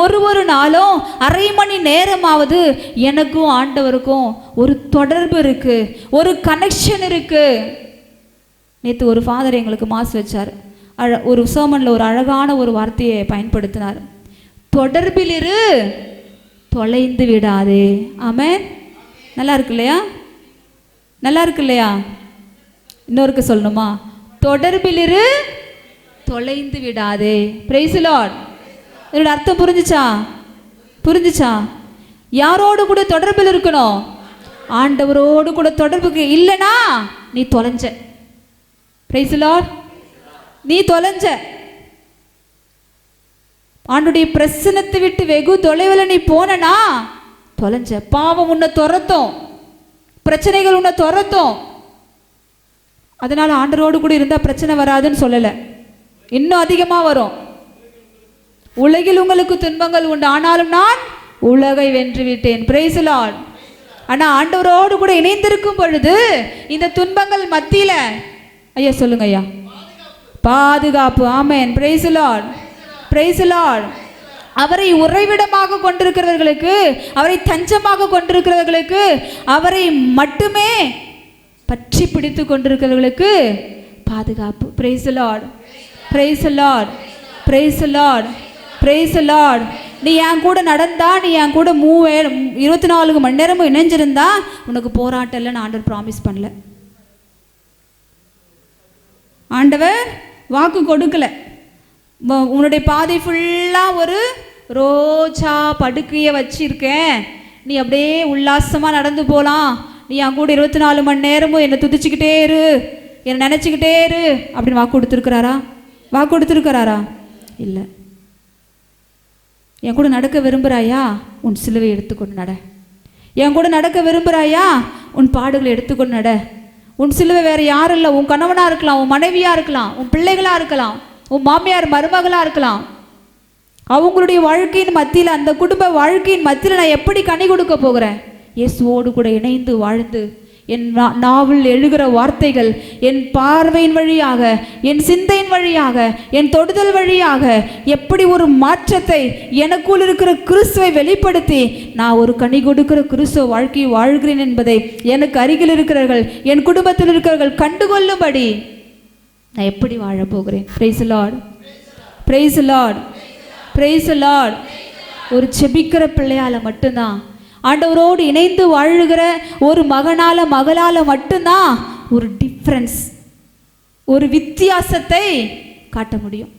[SPEAKER 2] ஒரு நாளும் அரை மணி நேரமாவது எனக்கும் ஆண்டவருக்கும் ஒரு தொடர்பு இருக்கு, ஒரு கனெக்ஷன் இருக்கு. நேற்று ஒரு ஃபாதர் எங்களுக்கு மாசு வச்சார், ஒரு சர்மன்ல ஒரு அழகான ஒரு வார்த்தையை பயன்படுத்தினார், தொடர்பிலிரு தொலைந்து விடாதே. ஆமென். நல்லா இருக்கு இல்லையா? நல்லா இருக்கு இல்லையா? இன்னொருக்கு சொல்லணுமா? தொடர்பிலிரு தொலைந்து விடாதே. Price the Lord. இதோட அர்த்தம் புரிஞ்சுச்சா? புரிஞ்சுச்சா? யாரோடு கூட தொடர்பில் இருக்கணும்? ஆண்டவரோடு கூட தொடர்புக்கு இல்லைனா நீ தொலைஞ்ச. Price the Lord. நீ தொலைஞ்ச. ஆண்டுடைய பிரசன்னத்தை விட்டு வெகு தொலைவில் நீ போனனா தொலைஞ்ச. பாவம் உன்னை துரத்தும், பிரச்சனைகள் உன்னை துரத்தும். அதனால ஆண்டரோடு கூட இருந்தால் பிரச்சனை வராதுன்னு சொல்லலை, இன்னும் அதிகமாக வரும். உலகில் உங்களுக்கு துன்பங்கள் உண்டு, ஆனாலும் நான் உலகை வென்று விட்டேன். Price the Lord. ஆனால் ஆண்டவரோடு கூட இணைந்திருக்கும் பொழுது இந்த துன்பங்கள் மத்தியில் ஐயா சொல்லுங்க ஐயா, பாதுகாப்பு. ஆமென். Praise the Lord, praise the Lord. அவரை உறைவிடமாக கொண்டிருக்கிறவர்களுக்கு, அவரை தஞ்சமாக கொண்டிருக்கிறவர்களுக்கு, அவரை மட்டுமே பற்றி பிடித்து கொண்டிருக்கிறவர்களுக்கு பாதுகாப்பு. Price the Lord, praise the Lord, praise the Lord, praise the Lord. நீ என் கூட நடந்தா, நீ என் கூட 24 மணி நேரமும் இணைஞ்சிருந்தா உனக்கு போராட்டம் இல்லைன்னு ஆண்டவர் ப்ராமிஸ் பண்ணல. ஆண்டவர் வாக்கு கொடுக்கல. உன்னுடைய பாதை ஃபுல்லாக ஒரு ரோஜா படுக்கையை வச்சிருக்கேன், நீ அப்படியே உல்லாசமாக நடந்து போகலாம், நீ என் கூட 24 மணி நேரமும் என்னை துதிச்சுக்கிட்டே இரு, என்னை நினச்சிக்கிட்டே இரு அப்படின்னு வாக்கு கொடுத்துருக்கிறாரா? வாக்கு கொடுத்துருக்கிறாரா? இல்லை. என் கூட நடக்க விரும்புகிறாயா? உன் சிலுவை எடுத்துக்கொண்டு நட. என் கூட நடக்க விரும்புகிறாயா? உன் பாடுகளை எடுத்துக்கொண்டு நட. உன் சிலுவை வேறு யாரும் இல்லை, உன் கணவனாக இருக்கலாம், உன் மனைவியாக இருக்கலாம், உன் பிள்ளைகளாக இருக்கலாம், உன் மாமியார் மருமகளாக இருக்கலாம். அவங்களுடைய வாழ்க்கையின் மத்தியில், அந்த குடும்ப வாழ்க்கையின் மத்தியில் நான் எப்படி கனி கொடுக்க போகிறேன்? இயேசுவோடு கூட இணைந்து வாழ்ந்து என் நாவில் எழுகிற வார்த்தைகள் என் பார்வையின் வழியாக, என் சிந்தையின் வழியாக, என் தொடுதல் வழியாக எப்படி ஒரு மாற்றத்தை எனக்குள் இருக்கிற கிறிஸ்துவை வெளிப்படுத்தி நான் ஒரு கனி கொடுக்கிற கிறிஸ்துவ வாழ்க்கையை வாழ்கிறேன் என்பதை எனக்கு அருகில் இருக்கிறவர்கள், என் குடும்பத்தில் இருக்கிறவர்கள் கண்டுகொள்ளும்படி நான் எப்படி வாழ போகிறேன்? Price the Lord, praise the Lord, praise the Lord. ஒரு செபிக்கிற பிள்ளையால் மட்டும்தான், ஆண்டவரோடு இணைந்து வாழுகிற ஒரு மகனால மகளால் மட்டும்தான் ஒரு டிஃப்ரென்ஸ், ஒரு வித்தியாசத்தை காட்ட முடியும்.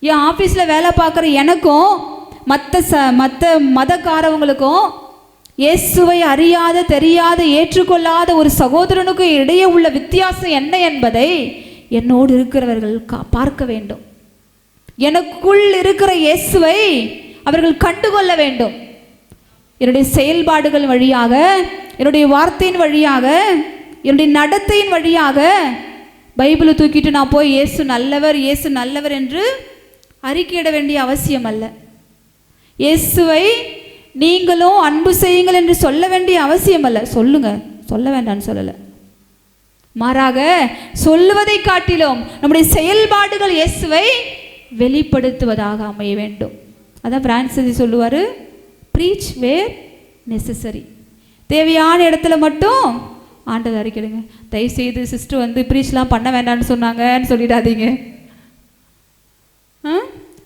[SPEAKER 2] என் ஆஃபீஸில் வேலை பார்க்குற எனக்கும் மற்ற மதக்காரவங்களுக்கும், இயேசுவை அறியாத, தெரியாத, ஏற்றுக்கொள்ளாத ஒரு சகோதரனுக்கும் இடையே உள்ள வித்தியாசம் என்ன என்பதை என்னோடு இருக்கிறவர்கள் பார்க்க வேண்டும். எனக்குள் இருக்கிற இயேசுவை அவர்கள் கண்டுகொள்ள வேண்டும். என்னுடைய செயல்பாடுகள் வழியாக, என்னுடைய வார்த்தையின் வழியாக, என்னுடைய நடத்தையின் வழியாக பைபிளை தூக்கிட்டு நான் போய் இயேசு நல்லவர், இயேசு நல்லவர் என்று அறிக்கையிட வேண்டிய அவசியம் அல்ல. இயேசுவை நீங்களும் அன்பு செய்யுங்கள் என்று சொல்ல வேண்டிய அவசியம் அல்ல. சொல்லுங்க, சொல்ல வேண்டாம்னு சொல்லலை. மாறாக சொல்லுவதை காட்டிலும் நம்முடைய செயல்பாடுகள் இயேசுவை வெளிப்படுத்துவதாக அமைய வேண்டும். அதான் பிரான்சிஸ் சொல்லுவார், ப்ரீச் வேர் நெசசரி. தேவையான இடத்துல மட்டும் ஆண்டவர் அறிக்கைடுங்க. தயவுசெய்து சிஸ்டர் வந்து ப்ரீச்லாம் பண்ண வேண்டாம்னு சொன்னாங்கன்னு சொல்லிடாதீங்க.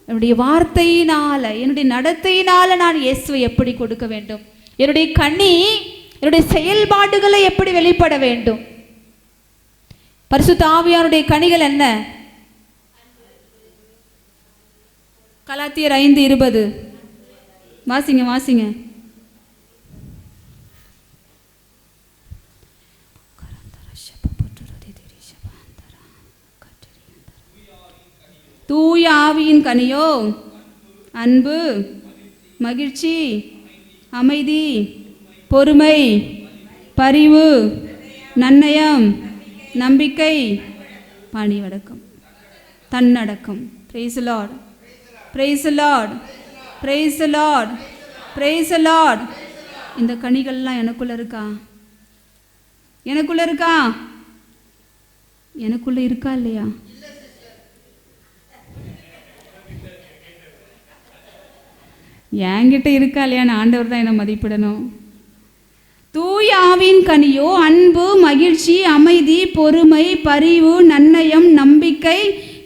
[SPEAKER 2] என்னுடைய வார்த்தையினால், என்னுடைய நடத்தையினால் நான் இயேசுவை எப்படி கொடுக்க வேண்டும்? என்னுடைய கனி, என்னுடைய செயல்பாடுகளை எப்படி வெளிப்பட வேண்டும்? பரிசுத்த ஆவியானுடைய கனிகள் என்ன? கலாத்தியர் 5:20 வாசிங்க, வாசிங்க. தூய ஆவியின் கனியோ அன்பு, மகிழ்ச்சி, அமைதி, பொறுமை, பரிவு, நன்னயம், நம்பிக்கை, பணிவடக்கம், தன்னடக்கம். Praise the Lord, praise the Lord, praise the Lord, praise the Lord. இந்த கனிகள்லாம் எனக்குள்ள இருக்கா? எனக்குள்ள இருக்கா? எனக்குள்ள இருக்கா இல்லையா? என்கிட்ட இருக்கா இல்லையான்னு ஆண்டவர் தான் என்னை மதிப்பிடணும். தூய ஆவியின் கனியோ அன்பு, மகிழ்ச்சி, அமைதி, பொறுமை, பரிவு, நன்னயம், நம்பிக்கை,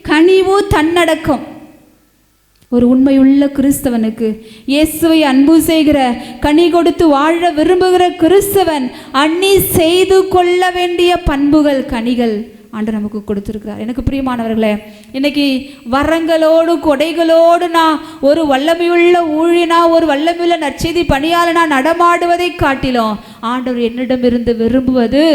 [SPEAKER 2] கனிவு, தன்னடக்கம். ஒரு உண்மையுள்ள கிறிஸ்தவனுக்கு, இயேசுவை அன்பு செய்கிற, கனி கொடுத்து வாழ விரும்புகிற கிறிஸ்தவன் அன்னி செய்து கொள்ள வேண்டிய பண்புகள், கனிகள் ஆண்டவர் நமக்கு கொடுத்துருக்கிறார். எனக்கு பிரியமானவர்களே, இன்னைக்கு வரங்களோடு கொடைகளோடு நான் ஒரு வல்லமையுள்ள ஊழியனா, ஒரு வல்லமையுள்ள நற்செய்தி பணியாளனா நடமாடுவதை காட்டிலும் ஆண்டவர் என்னிடமிருந்து விரும்புவது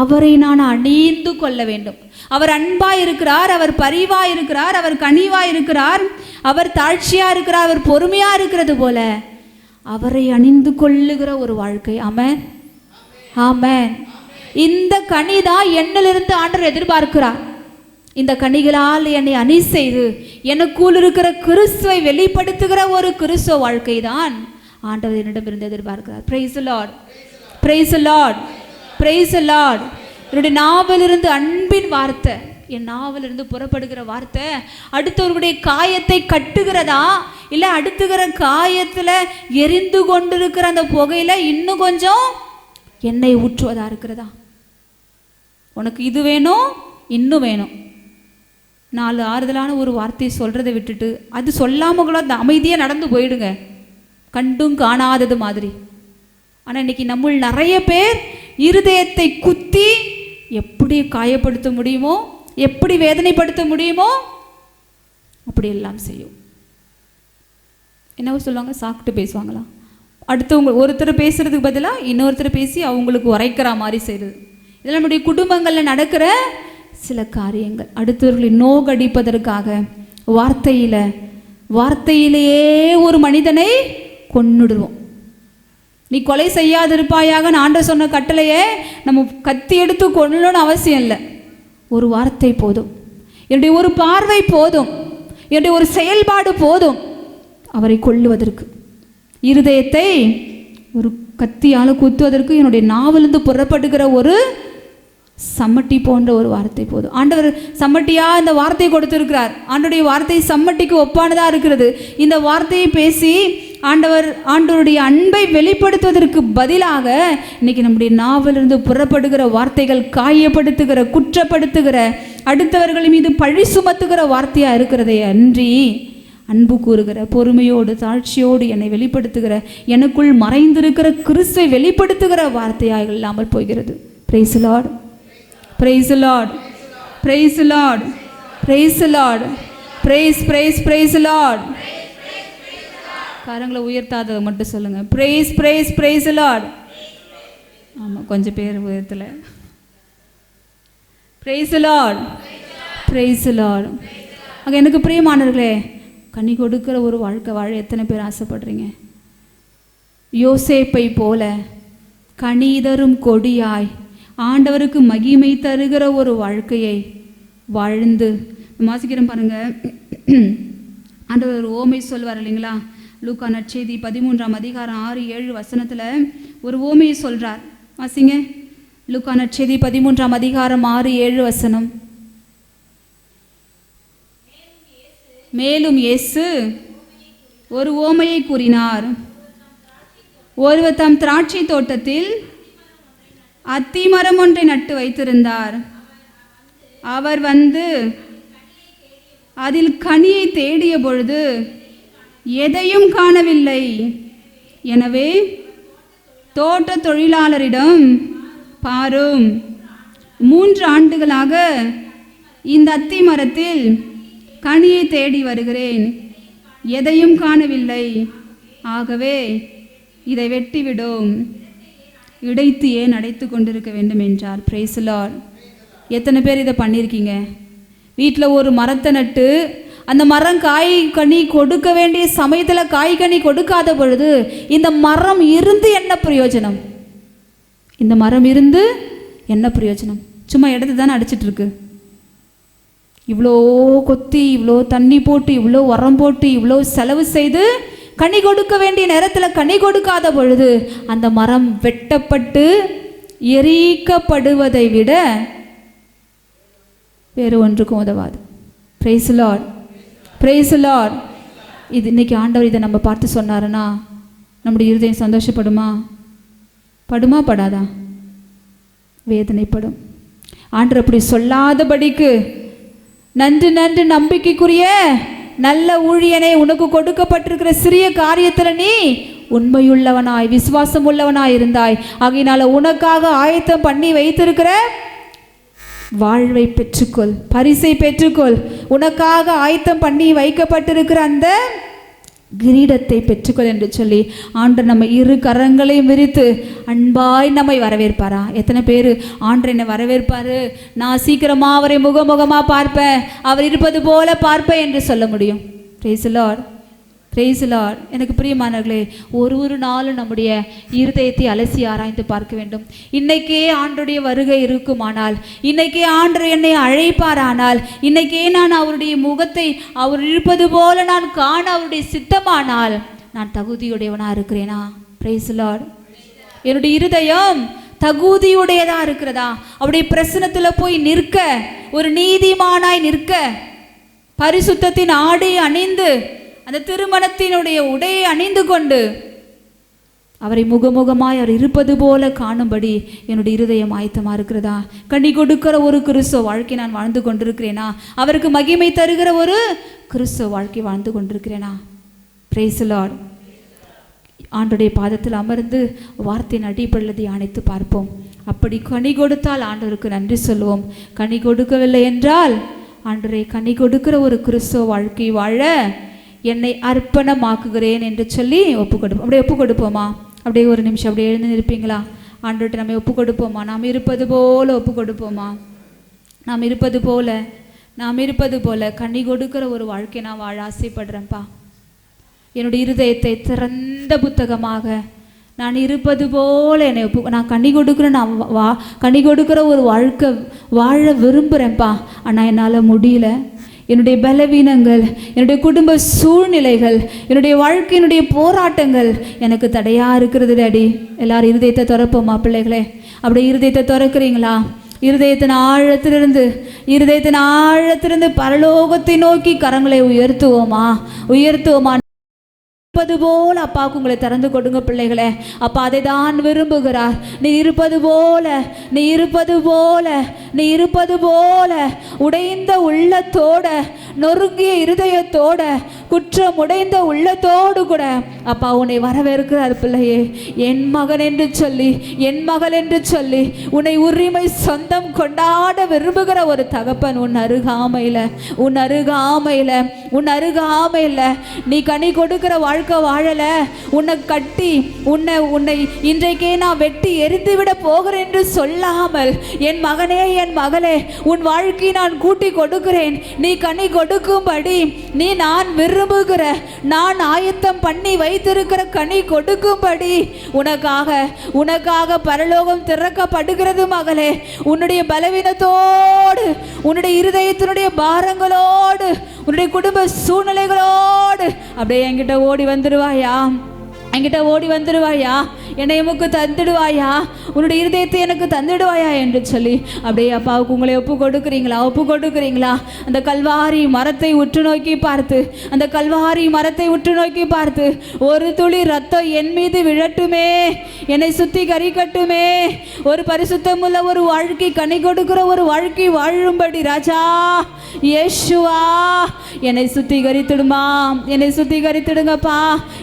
[SPEAKER 2] அவரை நான் அணிந்து கொள்ள வேண்டும், அவர் அன்பா இருக்கிறார், அவர் பரிவா இருக்கிறார், அவர் கனிவா இருக்கிறார், அவர் தாழ்ச்சியா இருக்கிறார், அவர் பொறுமையா இருக்கிறது போல அவரை அணிந்து கொள்ளுகிற ஒரு வாழ்க்கை. ஆமென், ஆமென். இந்த கனிதான் என்னிலிருந்து ஆண்டவர் எதிர்பார்க்கிறார். இந்த கனிகளால் என்னை அணி செய்து எனக்குள் இருக்கிற கிறிஸ்துவை வெளிப்படுத்துகிற ஒரு கிறிஸ்துவ வாழ்க்கை தான் ஆண்டவர் என்னிடமிருந்து எதிர்பார்க்கிறார். Price the Lord, praise the Lord, praise the Lord. என்னுடைய நாவிலிருந்து அன்பின் வார்த்தை, என் நாவிலிருந்து புறப்படுகிற வார்த்தை அடுத்தவர்களுடைய காயத்தை கட்டுகிறதா, இல்லை அடுத்துகிற காயத்தில் எரிந்து கொண்டிருக்கிற அந்த புகையில இன்னும் கொஞ்சம் எண்ணெய் ஊற்றுவதா இருக்கிறதா? உனக்கு இது வேணும், இன்னும் வேணும், 4 ஆறுதலான ஒரு வார்த்தையை சொல்கிறதை விட்டுட்டு அது சொல்லாமல் கூட அந்த அமைதியாக நடந்து போயிடுங்க, கண்டும் காணாதது மாதிரி. ஆனால் இன்னைக்கு நம்முள் நிறைய பேர் இருதயத்தை குத்தி எப்படி காயப்படுத்த முடியுமோ, எப்படி வேதனைப்படுத்த முடியுமோ அப்படி எல்லாம் செய்யும். என்னவோ சொல்லுவாங்க, சாப்பிட்டு பேசுவாங்களா, அடுத்தவங்க ஒருத்தர் பேசுறதுக்கு பதிலாக இன்னொருத்தர் பேசி அவங்களுக்கு உரைக்கிற மாதிரி செய்கிறது. இதெல்லாம் நம்முடைய குடும்பங்களில் நடக்கிற சில காரியங்கள். அடுத்தவர்களை நோகடிப்பதற்காக வார்த்தையிலேயே ஒரு மனிதனை கொன்னுடுவோம். நீ கொலை செய்யாதிருப்பாயாக ஆண்டவர் சொன்ன கட்டளையே நம்ம கத்தி எடுத்து கொள்ளணும்னு அவசியம் இல்லை. ஒரு வார்த்தை போதும், என்னுடைய ஒரு பார்வை போதும், என்னுடைய ஒரு செயல்பாடு போதும் அவரை கொல்லுவதற்கு. இருதயத்தை ஒரு கத்தியால் குத்துவதற்கு என்னுடைய நாவிலிருந்து புறப்படுகிற ஒரு சம்மட்டி போன்ற ஒரு வார்த்தை போதும். ஆண்டவர் சம்மட்டியா இந்த வார்த்தையை கொடுத்திருக்கிறார். ஆண்டவருடைய வார்த்தை சம்மட்டிக்கு ஒப்பானதா இருக்கிறது. இந்த வார்த்தையை பேசி ஆண்டவருடைய அன்பை வெளிப்படுத்துவதற்கு பதிலாக இன்னைக்கு நம்முடைய நாவிலிருந்து புறப்படுகிற வார்த்தைகள் காயப்படுத்துகிற, குற்றப்படுத்துகிற, அடுத்தவர்கள் மீது பழி சுமத்துகிற வார்த்தையா இருக்கிறதே அன்றி அன்பு கூறுகிற, பொறுமையோடு தாழ்ச்சியோடு என்னை வெளிப்படுத்துகிற, எனக்குள் மறைந்திருக்கிற கிறிஸ்துவை வெளிப்படுத்துகிற வார்த்தையாக இல்லாமல் போகிறது. Praise the Lord, praise the Lord, praise the Lord, praise the Lord, praise praise praise the lord. கரங்களை உயர்த்தாததை மட்டும் சொல்லுங்க. Praise praise praise the lord. ஆமாம், கொஞ்சம் பேர் உயர்த்தல. Praise the Lord, praise the lord. அங்கே எனக்கு பிரியமானவர்களே, கனி கொடுக்கிற ஒரு வாழ்க்கை வாழ எத்தனை பேர் ஆசைப்படுறீங்க? யோசேப்பை போல கனிதரும் கொடியாய் ஆண்டவருக்கு மகிமை தருகிற ஒரு வாழ்க்கையை வாழ்ந்து வாசிக்கிறோம் பாருங்க. ஆண்டவர் ஒரு ஓமை சொல்வார் இல்லைங்களா? லூக்கா நற்செய்தி 13ஆம் அதிகாரம் 6-7 வசனத்தில் ஒரு ஓமையை சொல்கிறார். வாசிங்க. லூக்கா நற்செய்தி 13ஆம் அதிகாரம் 6-7 வசனம். மேலும் இயேசு ஒரு ஓமையை கூறினார். ஒருவர் தம் திராட்சை தோட்டத்தில் அத்திமரம் ஒன்றை நட்டு வைத்திருந்தார். அவர் வந்து அதில் கனியை தேடிய பொழுது எதையும் காணவில்லை. எனவே தோட்ட தொழிலாளரிடம், பாரும், 3 ஆண்டுகளாக இந்த அத்தி மரத்தில் கனியை தேடி வருகிறேன், எதையும் காணவில்லை. ஆகவே இதை வெட்டிவிடும், இடைத்து ஏன் அடைத்து கொண்டிருக்க வேண்டும் என்றார். Price the Lord. எத்தனை பேர் இதை பண்ணியிருக்கீங்க? வீட்டில் ஒரு மரத்தை நட்டு அந்த மரம் காய் கனி கொடுக்க வேண்டிய சமயத்தில் காய் கனி கொடுக்காத பொழுது இந்த மரம் இருந்து என்ன பிரயோஜனம்? இந்த மரம் இருந்து என்ன பிரயோஜனம்? சும்மா இடத்த தானே அடிச்சிட்டு இருக்கு. இவ்வளோ கொத்தி, இவ்வளோ தண்ணி போட்டு, இவ்வளோ உரம் போட்டு, இவ்வளோ செலவு செய்து கனி கொடுக்க வேண்டிய நேரத்தில் கனி கொடுக்காத பொழுது அந்த மரம் வெட்டப்பட்டு எரிக்கப்படுவதை விட வேறு ஒன்றுக்கும் உதவாது. Price the Lord, praise the Lord. இது இன்னைக்கு ஆண்டவர் இதை நம்ம பார்த்து சொன்னாருன்னா நம்முடைய இருதயம் சந்தோஷப்படுமா? படுமா? படாதா? வேதனைப்படும். ஆண்டவர் அப்படி சொல்லாதபடிக்கு நன்று நன்று நம்பிக்கைக்குரிய நல்ல ஊழியனை, உனக்கு கொடுக்கப்பட்டிருக்கிற சிறிய காரியத்தில் நீ உண்மையுள்ளவனாய் விசுவாசம் உள்ளவனாய் இருந்தாய், ஆகையினால உனக்காக ஆயத்தம் பண்ணி வைத்திருக்கிற வாழ்வை பெற்றுக்கொள், பரிசை பெற்றுக்கொள். உனக்காக ஆயத்தம் பண்ணி வைக்கப்பட்டிருக்கிற அந்த கிரீடத்தை பெற்றுக்கொள் என்று சொல்லி ஆண்டவர் நம்ம இரு கரங்களையும் விரித்து அன்பாய் நம்மை வரவேற்பாரா? எத்தனை பேர் ஆண்டவர் என்னை வரவேற்பாரு, நான் சீக்கிரமாக அவரை முகமுகமாக பார்ப்பேன், அவர் இருப்பது போல பார்ப்பேன் என்று சொல்ல முடியும்? Price the Lord, praise the Lord. எனக்கு பிரியமானவர்களே, ஒரு நாளும் நம்முடைய இருதயத்தை அலசி ஆராய்ந்து பார்க்க வேண்டும். இன்னைக்கே ஆண்டருடைய வருகை இருக்குமானால், இன்னைக்கே ஆண்டவர் என்னை அழைப்பாரானால், இன்னைக்கே நான் அவருடைய முகத்தை அவர் இருப்பது போல நான் காண அவருடைய சித்தமானால் நான் தகுதியுடையவனா இருக்கிறேனா? Price the Lord. என்னுடைய இருதயம் தகுதியுடையதா இருக்கிறதா? அவருடைய பிரசன்னத்தில் போய் நிற்க, ஒரு நீதிமானாய் நிற்க, பரிசுத்தத்தின் ஆடை அணிந்து, அந்த திருமணத்தினுடைய உடையை அணிந்து கொண்டு அவரை முகமுகமாய் அவர் இருப்பது போல காணும்படி என்னுடைய இருதயம் ஆயத்தமாக இருக்கிறதா? கனி கொடுக்கிற ஒரு கிறிஸ்துவ வாழ்க்கை நான் வாழ்ந்து கொண்டிருக்கிறேனா? அவருக்கு மகிமை தருகிற ஒரு கிறிஸ்துவ வாழ்க்கை வாழ்ந்து கொண்டிருக்கிறேனா? Price the Lord. ஆண்டோடைய பாதத்தில் அமர்ந்து வார்த்தையின் அடிப்படையில் தியானித்து பார்ப்போம். அப்படி கனி கொடுத்தால் ஆண்டவருக்கு நன்றி சொல்லுவோம். கனி கொடுக்கவில்லை என்றால், ஆண்டவரே கனி கொடுக்கிற ஒரு கிறிஸ்துவ வாழ்க்கை வாழ என்னை அர்ப்பணமாக்குகிறேன் என்று சொல்லி ஒப்பு கொடுப்போம். அப்படியே ஒப்பு கொடுப்போமா? அப்படியே ஒரு நிமிஷம் அப்படியே எழுந்து நிற்பீங்களா? ஆண்டவர்கிட்ட நம்ம ஒப்பு கொடுப்போமா? நாம் இருப்பது போல ஒப்பு கொடுப்போமா? நாம் இருப்பது போல கனி கொடுக்கிற ஒரு வாழ்க்கை நான் வாழ ஆசைப்படுறேன்ப்பா. என்னுடைய இருதயத்தை திறந்த புத்தகமாக நான் இருப்பது போல என்னை நான் கனி கொடுக்குறேன், நான் கனி கொடுக்குற ஒரு வாழ்க்கை வாழ விரும்புகிறேன்ப்பா. ஆனால் என்னால் முடியல. என்னுடைய பலவீனங்கள், என்னுடைய குடும்ப சூழ்நிலைகள், என்னுடைய வாழ்க்கையினுடைய போராட்டங்கள் எனக்கு தடையாக இருக்கிறது டாடி. எல்லாரும் இருதயத்தை திறப்போமா பிள்ளைகளே? அப்படியே இருதயத்தை திறக்கிறீங்களா? இருதயத்தின் ஆழத்திலிருந்து பரலோகத்தை நோக்கி கரங்களை உயர்த்துவோமா? இருப்பது போல அப்பாவுக்கு உங்களை திறந்து கொடுங்க பிள்ளைகளே. அப்பா அதை தான் விரும்புகிறார். நீ இருப்பது போல உடைந்த உள்ளத்தோட, நொறுங்கிய இருதயத்தோட, குற்றம் உடைந்த உள்ளத்தோடு கூட அப்பா உன்னை வரவேற்கிறார் பிள்ளையே. என் மகன் என்று சொல்லி, என் மகள் என்று சொல்லி உன்னை உரிமை சொந்தம் கொண்டாட விரும்புகிற ஒரு தகப்பன் உன் அருகாமையில் நீ கனி கொடுக்கிற வாழ்க்கை வாழல, உன்னை கட்டி உன்னை இன்றைக்கே நான் வெட்டி எரிந்து விட போகிறேன் என்று சொல்லாமல், என் மகனே என் மகளே உன் வாழ்க்கையை நான் கூட்டி கொடுக்கிறேன், நீ கனி கொடுக்கும்படி, நீ நான் விரும்புகிற, நான் ஆயத்தம் பண்ணி வைத்திருக்கிற கனி கொடுக்கும்படி உனக்காக பரலோகம் திறக்கப்படுகிறது மகளே. உன்னுடைய பலவீனத்தோடு, உன்னுடைய இருதயத்தினுடைய பாரங்களோடு, உன்னுடைய குடும்ப சூழ்நிலைகளோடு அப்படியே என்கிட்ட ஓடி வந்துடுவாயா? என்னை உமக்கு தந்துடுவாயா? உன்னுடைய இருதயத்தை எனக்கு தந்துடுவாயா என்று சொல்லி அப்படியே அப்பாவுக்கு உங்களை ஒப்பு கொடுக்குறீங்களா? அந்த கல்வாரி மரத்தை உற்று நோக்கி பார்த்து, ஒரு துளி ரத்தம் என் மீது விழட்டுமே, என்னை சுத்திகரிக்கட்டுமே, ஒரு பரிசுத்தமுள்ள ஒரு வாழ்க்கை, கனி கொடுக்கிற ஒரு வாழ்க்கை வாழும்படி ராஜா இயேசுவா என்னை சுத்திகரித்துடுங்கப்பா,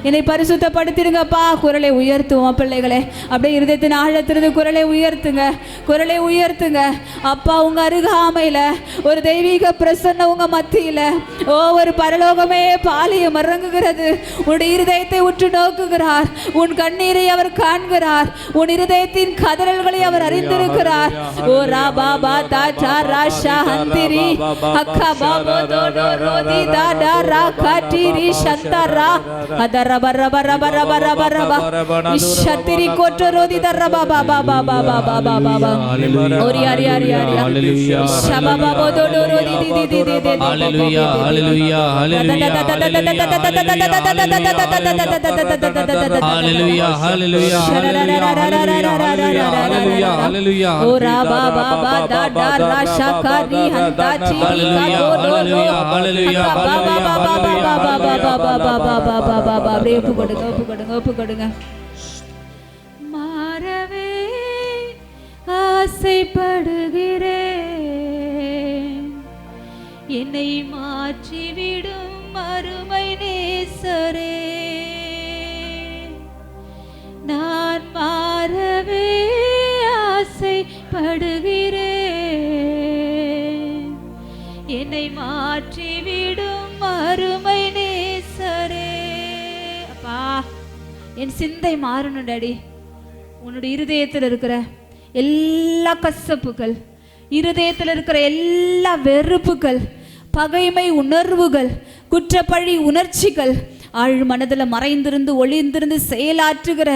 [SPEAKER 2] என்னை பரிசுத்தப்படுத்திடுங்கப்பா. குரலை உயர்த்துவோம் பிள்ளைகளே. அப்படியே இருதயத்தின் ஆழத்திலிருந்து குரலை உயர்த்துங்க. அப்பா உங்க அருகாமையில ஒரு தெய்வீக பிரசன்னம் உங்க மத்தியில, ஒரு பரலோகமே பாலியம் இறங்குகிறது. உன்னுடைய இருதயத்தை உற்று நோக்குகிறார். உன் கண்ணீரை அவர் காண்கிறார். உன் இருதயத்தின் கதறல்களை அவர் அறிந்திருக்கிறார். ஓ ராபா பாதா ராஷா ஹந்திரி அக்கா பாபோ தோடோ ரோதி தாடா ரா காட்டிரி சந்தரா அதர பர பர பர பர பர இஷத்திரி கோட்டோ ரோதி தர பாபா பாபா பாபா பாபா பாபா ஓரி ஆரி ஆரி ஆரி ஹalleluya ஷபா பாபோ தோடோ ரோதி தி தி தி தி ஹalleluya ஹalleluya ஹalleluya ஹalleluya ஹalleluya ஹalleluya ஹalleluya ஓ ராபா பாபா தாடா ராஷா காரி ஹந்தா ஹalleluya ஹalleluya ஹalleluya பாபா பாபா பாபா பாபா பாபா பாபா அப்படியே ஒப்பு கொடுங்க. மாறவே ஆசைப்படுகிறேன், என்னை மாற்றிவிடும் அருமை நேசரே. நான் மாறவே ஆசைப்படுகிறேன், என்னை மாற்றிவிடும் அருமை நேசரே. என் சிந்தை மாறணும் டாடி. உன்னுடைய இருதயத்தில் இருக்கிற எல்லா கசப்புகள், இருதயத்தில் இருக்கிற எல்லா வெறுப்புகள், பகைமை உணர்வுகள், குற்றப்பழி உணர்ச்சிகள், ஆழ் மனதில் மறைந்திருந்து ஒளிந்திருந்து செயலாற்றுகிற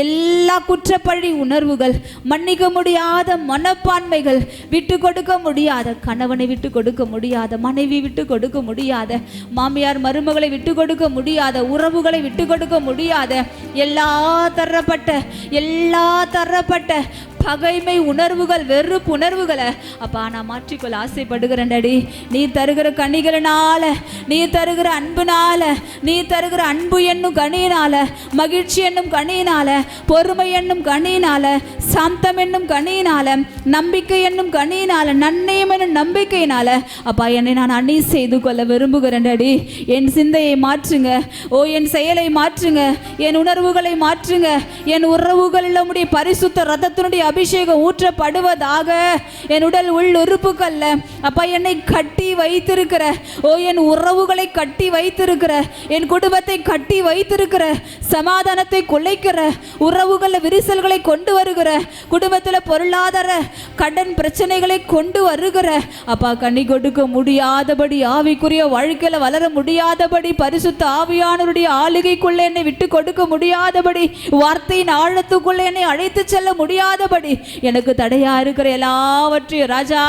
[SPEAKER 2] எல்லா குற்றப்பழி உணர்வுகள், மன்னிக்க முடியாத மனப்பான்மைகள், விட்டு கொடுக்க முடியாத கணவனை விட்டு கொடுக்க முடியாத மனைவி விட்டு கொடுக்க முடியாத மாமியார் மருமகளை விட்டு கொடுக்க முடியாத உறவுகளை விட்டு கொடுக்க முடியாத எல்லா தரப்பட்ட பகைமை உணர்வுகள், வெறுப்பு உணர்வுகளை அப்பா நான் மாற்றிக்கொள்ள ஆசைப்படுகிறேன் டாடி. நீ தருகிற கனிகளினால, நீ தருகிற அன்புனால, நீ தருகிற அன்பு என்னும் கனியினால, மகிழ்ச்சி என்னும் கனியினால, பொறுமை என்னும் கனியினால, சாந்தம் என்னும் கனியினால, நம்பிக்கை என்னும் கனியினால, நன்னயம் என்னும் நம்பிக்கையினால அப்பா என்னை நான் அணி செய்து கொள்ள விரும்புகிறேன் டாடி. என் சிந்தையை மாற்றுங்க, என் செயலை மாற்றுங்க, என் உணர்வுகளை மாற்றுங்க, என் உறவுகளில் உம்முடைய பரிசுத்த ரத்தத்தினுடைய அபிஷேகம் ஊற்றப்படுவதாக. என் உடல் உள் உறுப்புகள்ல அப்பா என்னை கட்டி வைத்திருக்கிற, என் உறவுகளை கட்டி வைத்திருக்கிற, என் குடும்பத்தை கட்டி வைத்திருக்கிற, சமாதானத்தை குலைக்கிற, உறவுகளில் விரிசல்களை கொண்டு வருகிற, குடும்பத்தில் பொருளாதார கடன் பிரச்சனைகளை கொண்டு வருகிற அப்பா கண்ணி கொடுக்க முடியாதபடி, ஆவிக்குரிய வாழ்க்கையில வளர முடியாதபடி, பரிசுத்த ஆவியானவருடைய ஆளுகைக்குள்ள என்னை விட்டு கொடுக்க முடியாதபடி, வார்த்தையின் ஆழத்துக்குள்ள என்னை அழைத்து செல்ல முடியாதபடி, எனக்கு தடையா இருக்கிற எல்லாவற்றையும் ராஜா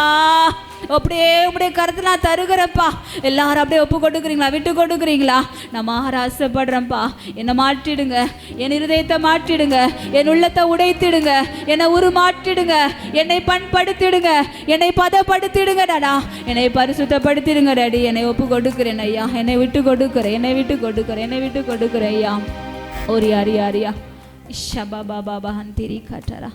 [SPEAKER 2] அப்படியே உடைய கருத்து நான் தருகிறப்பா. எல்லாரும் அப்படியே ஒப்பு கொடுக்குறீங்களா, விட்டு கொடுக்குறீங்களா? நான் மாற ஆசைப்படுறேன்ப்பா. என்னை மாற்றிடுங்க, என் இருதயத்தை மாற்றிடுங்க, என் உள்ளத்தை உடைத்திடுங்க, என்னை உருமாற்றிடுங்க, என்னை பண்படுத்திடுங்க, என்னை பதப்படுத்திடுங்க டாடா, என்னை பரிசுத்தப்படுத்திடுங்க டாடி. என்னை ஒப்பு கொடுக்குறேன் ஐயா, என்னை விட்டு கொடுக்குறேன், என்னை விட்டு கொடுக்குறேன், என்னை விட்டு கொடுக்குறேன் ஐயா. ஒரு அரியா இஷபா பாபா பஹந்திரி கட்டரா.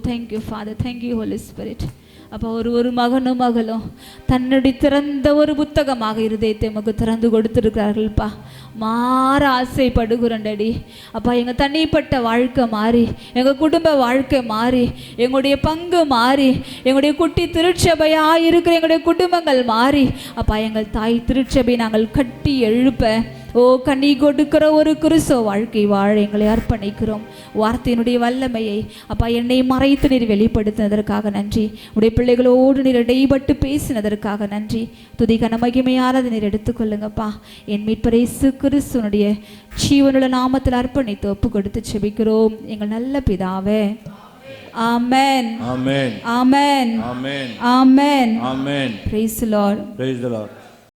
[SPEAKER 2] Thank you father, thank you holy spirit. அப்போ ஒரு மகனும் மகளும் தன்னுடைய திறந்த ஒரு புத்தகமாக இருதயத்தை நமக்கு திறந்து கொடுத்துருக்கிறார்கள்ப்பா. மாற ஆசைப்படுகிறோம் டாடி. அப்பா எங்கள் தனிப்பட்ட வாழ்க்கை மாறி, எங்கள் குடும்ப வாழ்க்கை மாறி, எங்களுடைய பங்கு மாறி, எங்களுடைய குட்டி திருச்சபையாக இருக்கிற எங்களுடைய குடும்பங்கள் மாறி அப்பா எங்கள் தாய் திருச்சபை நாங்கள் கட்டி எழுப்ப கனி கொடுக்கிற ஒரு கிறிஸ்தவ வாழ்க்கை வாழ எங்களை அர்ப்பணிக்கிறோம். வார்த்தையினுடைய வல்லமையை அப்பா என்னை மறைத்து நீர் வெளிப்படுத்தினதற்காக நன்றி. உடைய பிள்ளைகளோடு நீர் இடைப்பட்டு பேசினதற்காக நன்றி. துதிகன மகிமையானது நீர் எடுத்துக்கொள்ளுங்கப்பா. என் மீட்பர் இயேசு கிறிஸ்துவனுடைய ஜீவனுள்ள நாமத்தில் அர்ப்பணித்து ஒப்பு கொடுத்து செபிக்கிறோம் எங்கள் நல்ல பிதாவே. ஆமென், ஆமென், ஆமென், ஆமென், ஆமென். Praise the Lord. Praise the Lord.